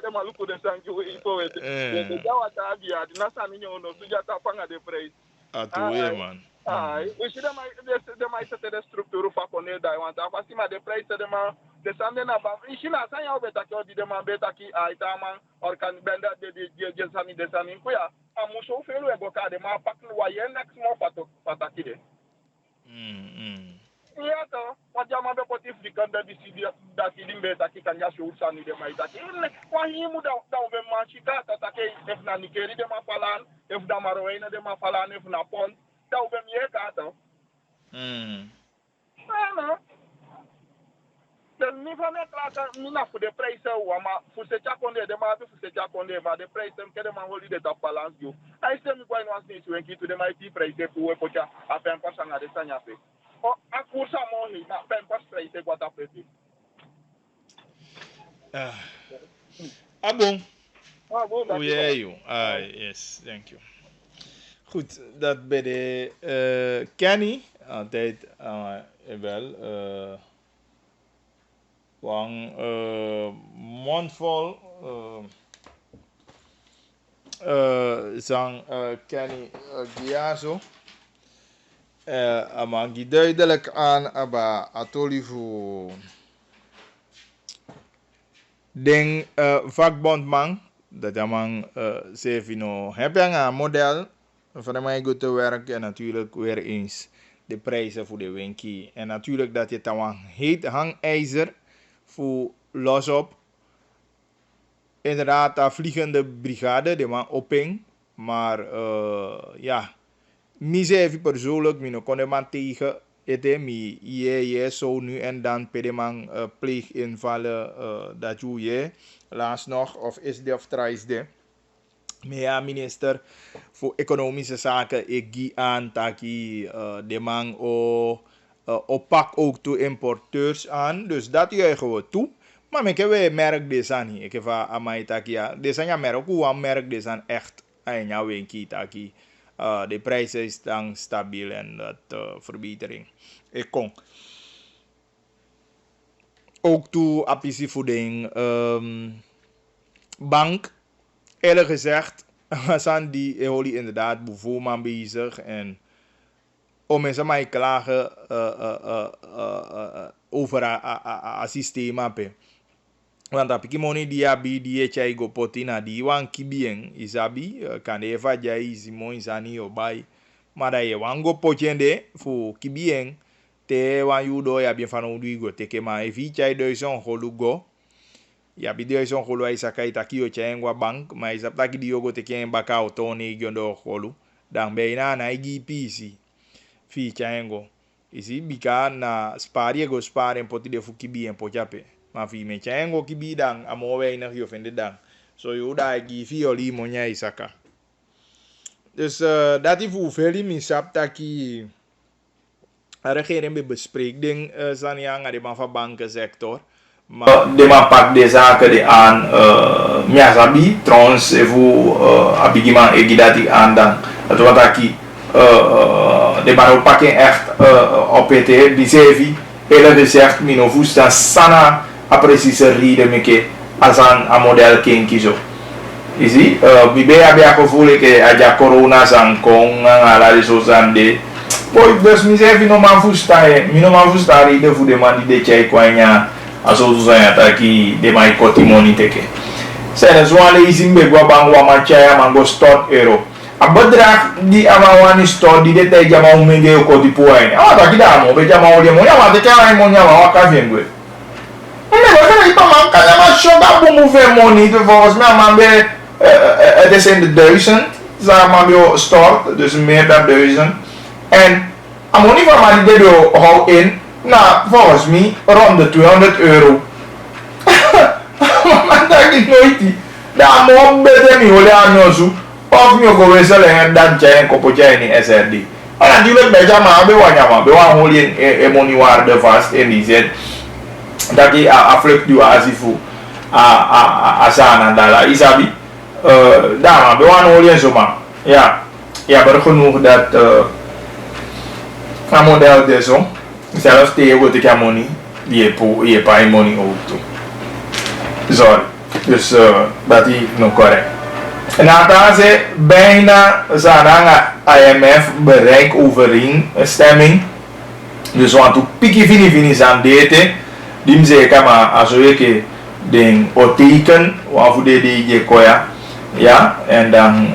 De man look at the sanja info it. De jawa ta bia di na saninyo no suja ta panga de price. Atuwe man. We should de mai să te structură fa conel da want afa sima de price de ma de sande na ba și na sa ya beta că de ma beta ki ai ta man or kan benda de sani de sani ku ya amu so felu e boka de ma pak wa yen next mo pataki de ya to wa jama be potif di kan da di da ki dimbe ta ki kan ya so sani de mai ta ki wa hi mu da be ma chika ta ke if na nikeri de ma falan if da maroena de ma falan if na pont da be mi e ka to no. niet van mij klaar, niet voor de prijzen, maar voor ze jaconde, de maar voor ze jaconde, maar de prijzen, kan de man houden dat balans doen. Hij is hem gewoon als niet, when to de maar die prijzen voor we potja, a 5% naar de sanjape. Oh, a koersa money, na 5% prijzen wat dat is. Bon. Oh yeah, you. Yes, thank you. Goed, dat bij de Kenny. Altijd wel. Wang mondvol. Zang Kenny Giazo. Amangi duidelijk aan aba atolifu. Den vakbondman. Dat jamang Sevino heb je een model van mij goed te werken en natuurlijk weer eens de prijzen voor de winkie. En natuurlijk dat je dan heet hangijzer voor los op. Inderdaad, de vliegende brigade, die man opping. Maar ja, mij persoonlijk, mij kon de man tegen eten, mij je zo nu en dan per de man pleeginvallen dat je laatst nog, of is de of tries de. Meja minister voor economische zaken, ik gie aan taki de man oppak ook toe importeurs aan. Dus dat juichen gewoon toe. Maar ik heb weer merk deze aan hier. Ik heb aan mij taki ja. Deze aan merk, hoe aan merk deze aan echt aan jouw winkie taki. De prijzen is dan stabiel en dat verbetering. Ik kom. Ook toe apisi voeding. Bank. Eerlijk gezegd, zijn die holy inderdaad bijvoorbeeld bezig. En om mensen mij klagen over het systeem. Want dat ik money die abi die je go potina die wan kibien isabi kan eva jai simon isani obai. Maar dat je wan go potjende voor kibien te wan judo ya bien van odu go teke ma evi chai doison holugo. Ya bidio ison holu ai sakai takio chengwa bank ma isap taki diogo teke en bakao toni gyondo holu. Dan beina na igi pisi fi chengo. Isi bika na spari go spari en poti de fu kibien pochape. Maar fi me chengo kibi dang amo weinig yo vende dang. So yo da gi fi oli monya isaka. Dus dat die voor veel misap taki regering be bespreking saniang de man van bankensector. Maar de man pak de zaken de aan miasabi trouwens even abigima egidati aan dan. Dat wat aki de man pakken echt op het bisevi hele gezegd mino fusta sana a precise ride meke als een model kinki zo. Isi, bibe abia gevoel ke aja corona sang kong ala de so zande. Boy, dus mi se no man fusta ride fu de man di de chai kwanya aso zo ya taki de mai kotimoni teke. Sen zwale isi mbe gwa bangwa machaya mango start euro. A bedrag die amawani store di de te jama umenge ko di puai. Ah taki da mo be jama o de mo ya ma de ka mo nya wa ka vengwe. Ik kan maar zo dat we moeten money. Volgens mij maar weer het is in de 1000. Zeg maar weer stort, dus meer dan 1000. En aan money van maar die deel hou in. Nou, volgens mij rond de €200. Maar dat is nooit die. Daar moet je niet holen aan jou zo. Of je gaat wisselen en dan jij een kopje in de SRD. En natuurlijk bij jou maar bij wat jammer. Bij wat holen je money waarde vast in die zet. Dat je aflukt doet als je voelt aan dala isabi daar maar we gaan zomaar ja maar genoeg dat een model dus zo zelfs tegen wat ik money je pay money ook toe sorry dus dat is nog correct en dan ze bijna zijn IMF bereik overeenstemming dus want toen pikkie fini aan date dim zeker maar als we den oteken waarvoor de je koya ja en dan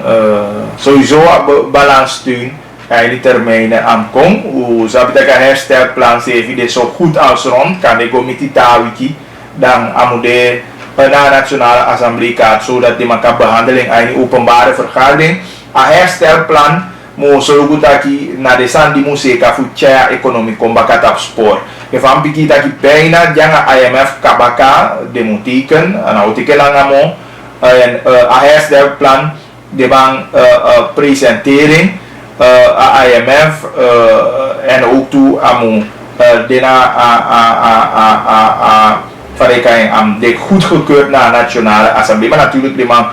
sowieso balans steun en die termijnen aankom hoe zou dat een herstelplan zeven dit zo goed als rond kan de comité tawiki dan amude een nationale assemblee kaart zodat die man kan behandelen in een openbare vergadering een herstelplan mo solugu taki na de sandi mo se ka fu cha economy komba tap sport ke fam piki taki bijna janga IMF kabaka demotiken ana otiken angamo en plan de bang presentering IMF en ook toe amu dena verrekking am de goedgekeurd naar nationale assemblee, maar natuurlijk de man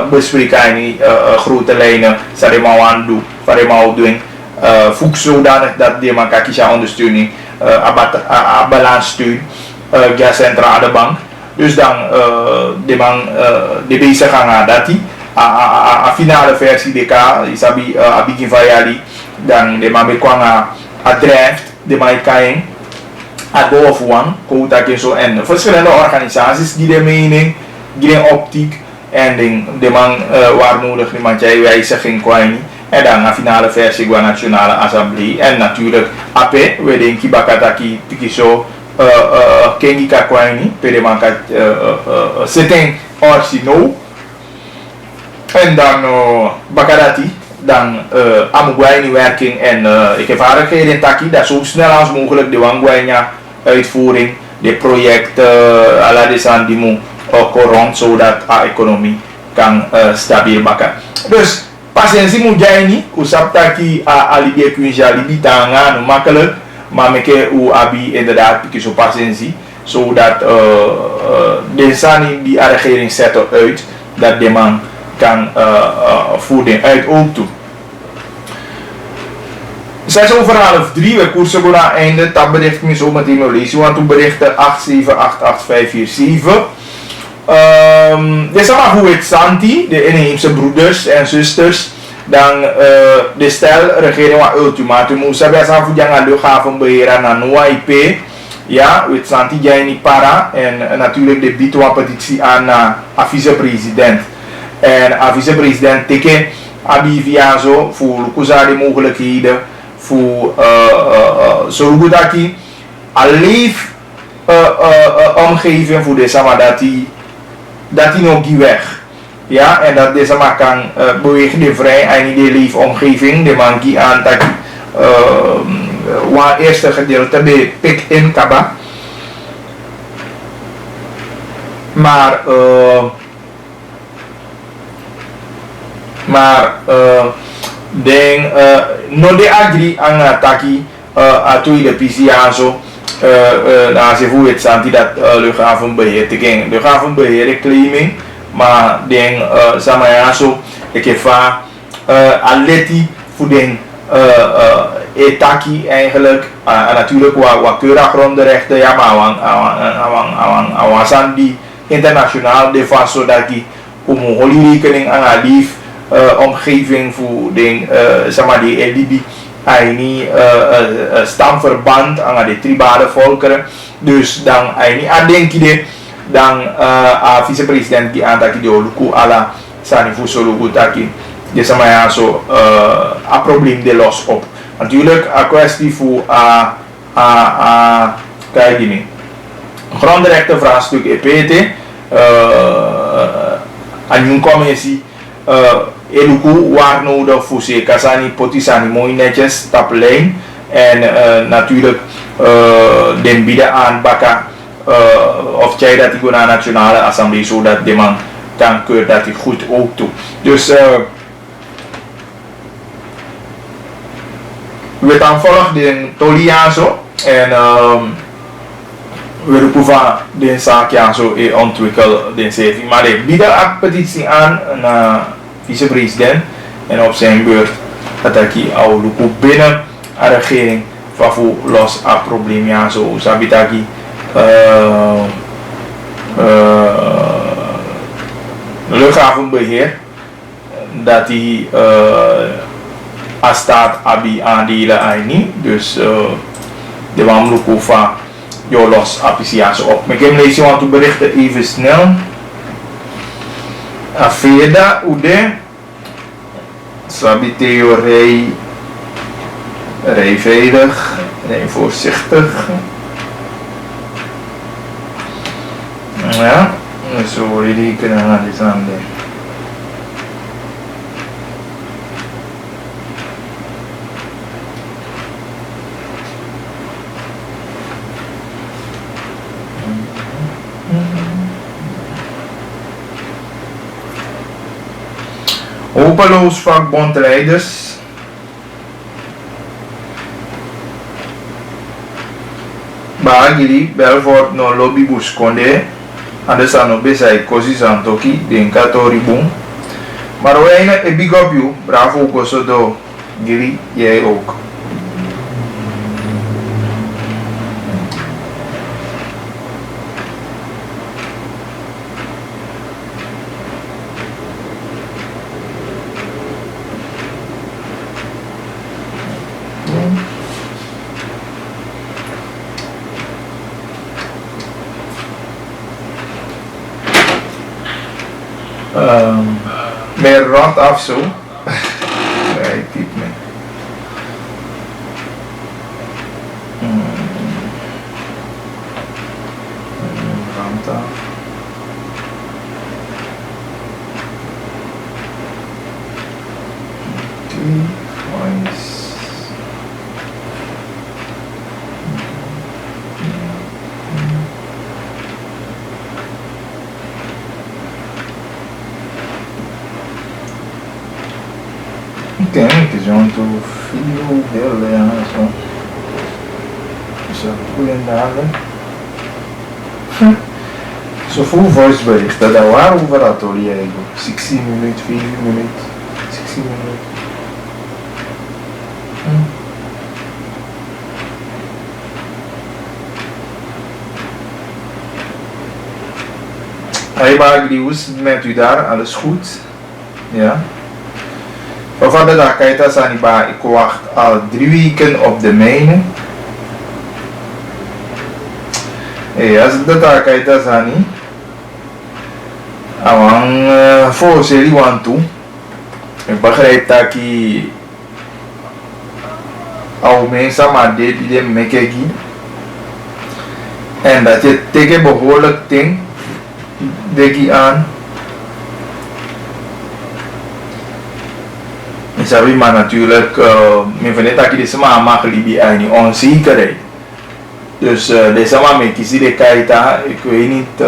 bespreken die grote lijnen saremau doen, saremau doen voeg zodanig dat de man kakisha ondersteuning balans steun via centrale bank. Dus dan de man de bezig gaan dat die a finale versie de ka isabi abigi vayali dan de man bekwanga a draft de man kaing a go of one ko taken zo en verschillende organisaties die de mening die de optiek en de man waar nodig de man jij wijziging kwani en dan a finale versie gwa nationale assemblee en natuurlijk ape we denki bakataki pikiso kengi ka kwani pede man ka setting orsino en dan bakadati dan amugwaini werking en ik heb vaardigheden taki dat zo snel als mogelijk de wangwaina uitvoering de projecten ala desan die moet rond zodat de economie kan stabiel maken. Dus patiëntie moet jij niet, usap taki alibie kunja libitanga makkelijk, maar meke u abi inderdaad pikje zo patiëntie zodat de sani die regering zet uit dat de man kan voeding uit ook toe. 6:03, we koersen gewoon aan einde. Dat bericht me zo meteen nog lezen. Want toen berichten 8788547. Dit is allemaal hoe het Santi, de inheemse broeders en zusters. Dan de stel regering wat ultimatum. Moesa biasa voor jangan luchthavenbeheer naar Noa IP. Ja, het Santi jij niet para. En natuurlijk de bito petitie aan vice-president. En vice-president teken abi via zo voor lukuza de mogelijkheden voor zo dati alif omgeving voor deze maar dat die nog die weg ja en dat deze maar kan bewegen de vrij en niet de leefomgeving de man die aan dat waar eerste gedeelte bij pik in kaba maar den no de agri ang taki atui de pisiazo na se vu het santi dat luchthavenbeheer te ging luchthavenbeheer claiming maar den samayaso ekefa aleti voor den etaki eigenlijk natuurlijk wat keurig grondrechten ja maar awang sandi internationaal de faso daki om rekening aan alief omgeving voor den sama die elibi aini stamverband aan de tribale volkeren dus dan aini adenkide dan vice-president die aantak die oluku ala sani fusoluku taki de sama ja zo a probleem de los op natuurlijk a kwestie voor kijk die grondrechten vraagstuk EPT aan een commissie eluku waar nodig voor ze kasani potisani mooi netjes taplijn en natuurlijk den bieden aan baka of jij dat ik naar nationale assemblee zodat de man kan keur dat ik goed ook toe dus we dan volgen de Toliazo en we roepen de zaak ja zo ontwikkelen de saving maar de bieden een petitie aan naar vice-president en op zijn beurt dat ik al luku binnen de regering van voor los een probleem ja zo sabitaki luchthavenbeheer dat die staat abi aandelen aini dus de wamluku van jo los apisia's op. Ik heb lezen want te berichten even snel. Afeda ude sabiteo rij veilig, rij voorzichtig. Ja, zo jullie kunnen naar dit aan de. Hopeloos vakbondleiders. Bagiri Belfort no lobby busconde. Adesa no besa e così santoki den katori boom. Maar we een big up you. Bravo kosodo. Giri jij ook. Meer rond af zo. Nee, typ me. Rond af. Tem que junto o filho dele, né? Só cuidado. Só foi o voice break, está da hora o oratório aí, 60 minutos, 50 minutos, 60 minutos. Hij maakt die hoes met u daar, alles goed. Ja. Waarvan dat kan je dat aan ik wacht al 3 weken op de mijne. Als dat kan je dat aan awang voor serie 1 2. Ik begrijp dat ik al mensen maar dit die mekegi. En dat je tegen behoorlijk ding denk je aan. Sabi maar natuurlijk, men vindt dat je deze man mag libi aan die onzekerheid. Dus deze man met kies die kaita, ik weet niet,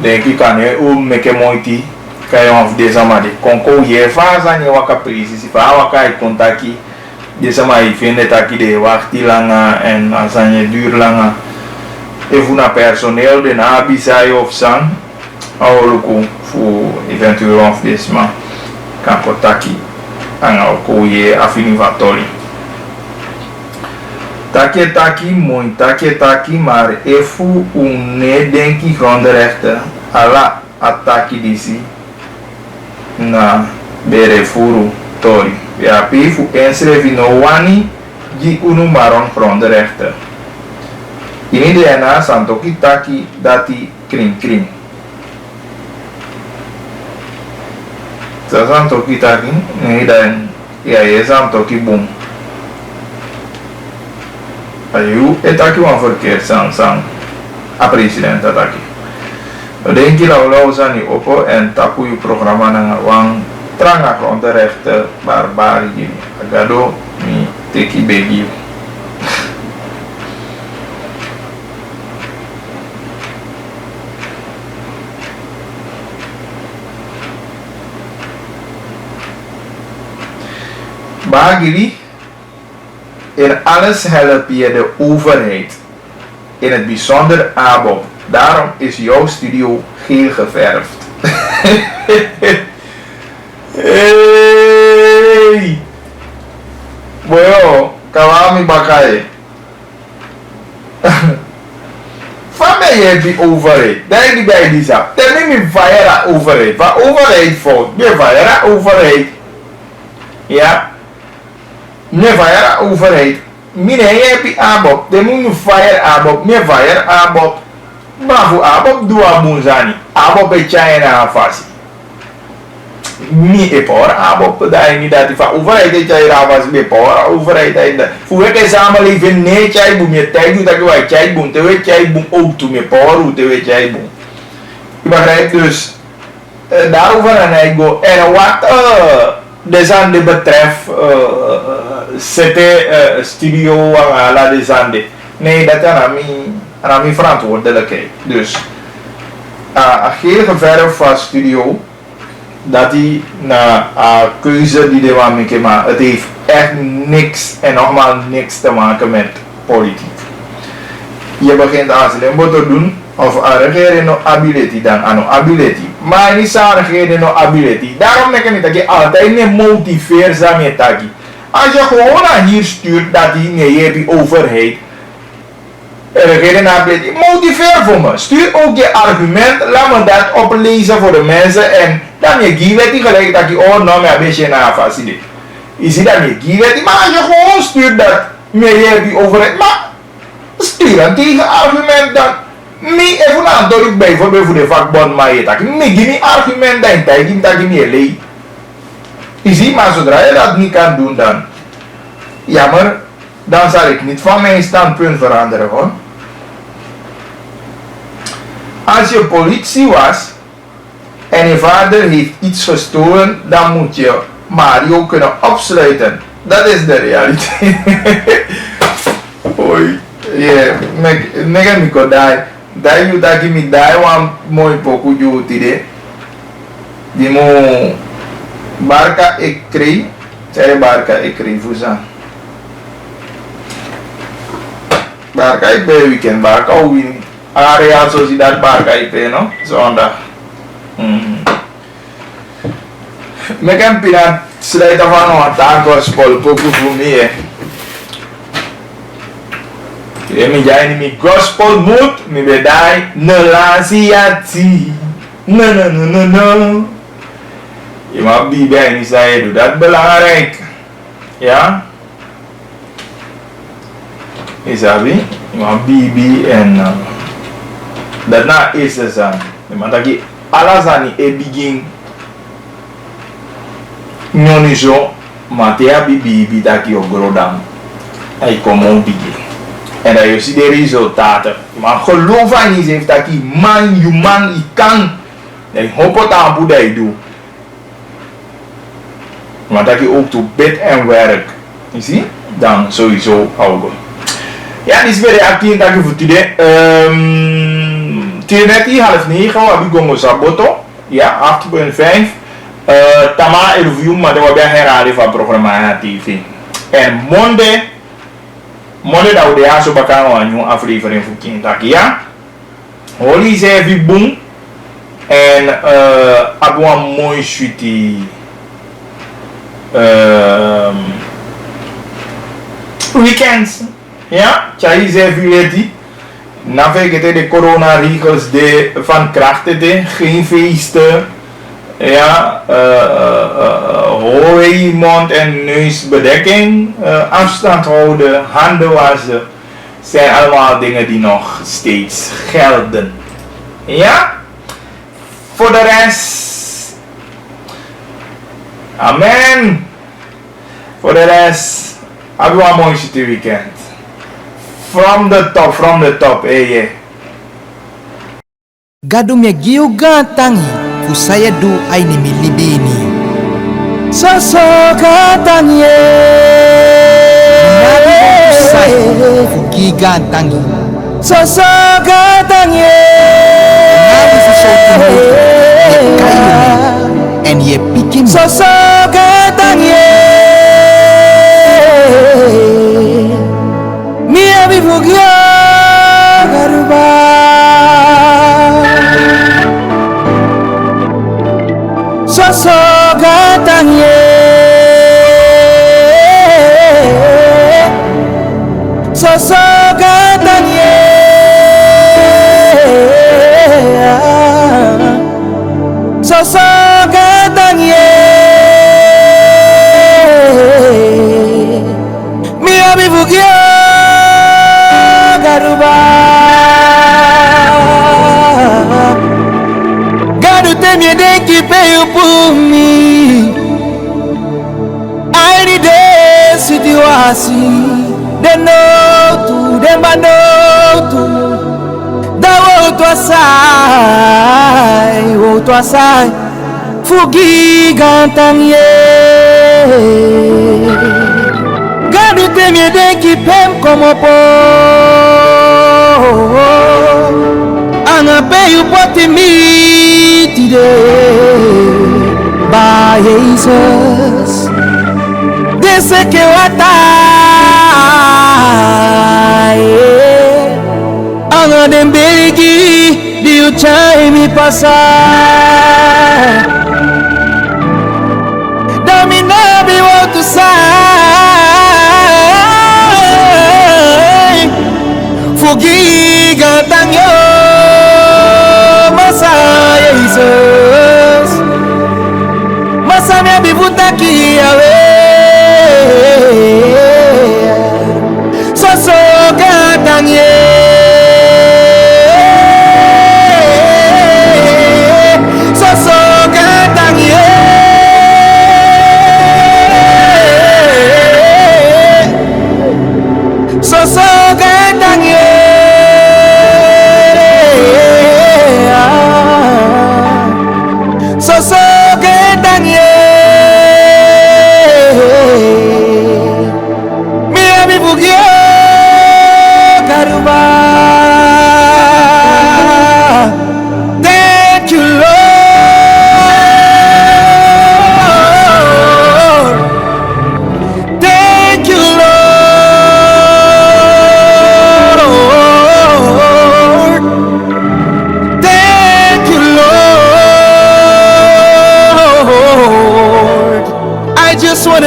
denk ik kan je ook met een moeite, kan je of deze man die konko je faz aan je waka precies, if hij waka je contacti, deze man je vindt dat je de wacht langa en als je duur langa, even naar personeel de nabisai of san, ook voor eventueel of deze man kan contacti. Anga okoye afinivatori. Taki mooi taki maar efu une denki grondrechten ala ataki disi na bere furu tori. Ja pifu ensrevi no wani gi unu maron grondrechten. Ini DNA santoki taki dati kring. Santoki taki ini dan ya santoki boom. Ayu etaki wan verkeerd sang a president ataki. Denk je lauw zani opo en tapu je programma na wang tranga grondrechten barbari gini. Agado mi teki begi. Bagiri, in alles help je de overheid, in het bijzonder ABOP. Daarom is jouw studio geel geverfd. Hey! Boyo, kawami bakaye. Van ben je die overheid? Denk die bij die zap. Ten niet vijra overheid. Van overheid fout. Je vijra overheid. Ja. Me vayar overheid. Mine hepi ABOP. De moet fire ABOP. Me fire ABOP. Bravo ABOP doe abunzani. ABOP e China afasi. Mi e por ABOP da ini dati fa overheid e China afasi be por overheid ainda. Fuwe ke samenleving nee chai boom je tijd doet dat je chai boom. Te we chai boom ook toe me por te we chai boom. Je begrijpt dus daarover en hij go en wat desande betreft studio ala desande. Nee, dat is aan mijn verantwoordelijkheid. Dus een heel geverfd van studio. Dat hij na keuze die hij wil maken, maar het heeft echt niks en nogmaals niks te maken met politiek. Je begint als limbo te doen, of een regering no ability dan aan no ability. Maar niet zo'n regering no ability. Daarom denk ik dat je altijd niet motiveert met dat. Als je gewoon naar hier stuurt dat hij niet hebt die overheid. Regering ability, motiveer voor me. Stuur ook je argument, laat me dat oplezen voor de mensen en dan je geeft die gelijk dat je oh nou maar een beetje naar faciliteit. Je ziet dat je geeft, maar als je gewoon stuurt dat je hebt die overheid, maar stuur een tegenargument dan. Me even aan het bijvoorbeeld voor de vakbond maar je tak. Me geef me argument dan tegen dat je niet leed. Je ziet maar zodra je dat niet kan doen dan. Jammer, dan zal ik niet van mijn standpunt veranderen hoor. Als je politie was en je vader heeft iets gestolen, dan moet je Mario kunnen opsluiten. Dat is de realiteit. Oei. Yeah, mega miko dai. Dai you taki mi dai wan mooi poku you tide. Di mo barca ekri, saya barca ekri fusa. Barca ipe weekend barca win. Area sociedad barca ipe no, zondag. Mega pina sluit af aan een taak gospel poku voor me. Mi jai ni mi gospel mood mi bedai nelasiati no. Je mag bibi niet zeggen, dat belangrijk. Ja? Is dat wie? Je mag bibi en dat na is het dan. Je mag dat je alles aan die begin. Non zo, maar te hebben bibi dat je ook groot dan. Hij komt op begin. En dat je ziet de resultaten. Maar geloof aan jezelf dat je man, je kan. En hoop het aan hoe dat je doet. Maar dat je ook doet bid en werk. Je ziet? Dan sowieso houden. Ja, dit is weer de actie dat je voor today. Net 8:30 heb ik gongo saboto. Ja, 8.5. Tama review, maar dat we herhalen van programma TV. En Monday dat we de zo bakang een nieuwe aflevering voor Kintak, ja. Holy zeven boom. En hebben we een mooi sweetie weekends, ja. Chai zeven leti. Na vegete de coronaregels van krachten, geen feesten. Ja, hooi, mond en neusbedekking, afstand houden, handen wassen, zijn allemaal dingen die nog steeds gelden. Ja, voor de rest, amen. Voor de rest, hebben we een mooi weekend. From the top, yeah. Gadum ya giu gantangi. Saya du aini milibini Sosokatang ye Saya fugi gantang Sosokatang ye Nabi sesuatu kayu and ye pikin Sosokatang ye Mia bifugia garuba Sosogatang ye Sosogatang ye Sosogatang ye Mi abifugia garuba Temye den ki paye pour me. I need a situation. They know to them, but know to. Da o tua sai, fugi gantang ye. Gadu temye den ki pem como po. Angape you put me today by Jesus. They say que Anga dem beligi di uchai mi passar. Dami nabi want to say Fugi gatang yo Masa Jesus Masa me bivuta ki yawe So gatang ye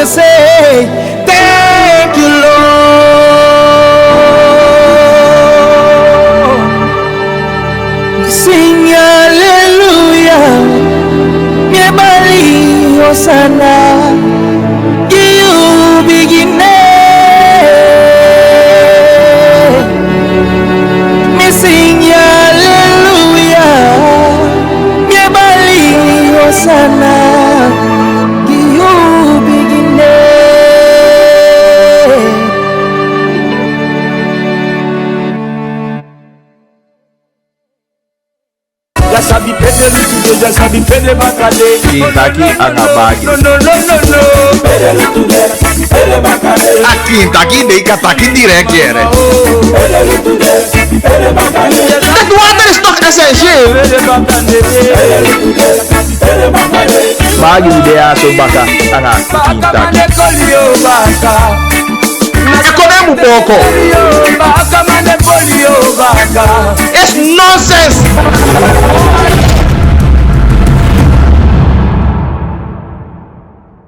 to say thank you, Lord. Sing hallelujah, Nyebali Hosanna, you begin me sing hallelujah, Nyebali Hosanna. Já sabe pede bacalhau. Quintaqui anabag. No. Pede tudo, pede bacalhau. A Quintaqui dei cataqui direct era. Pede tudo, pede bacalhau. Tu anda stock SG. Pede bacalhau. Pede bacalhau. Bag ideia so baka ana Quintaqui. Economo pouco. Baka mane polio baka. It's nonsense.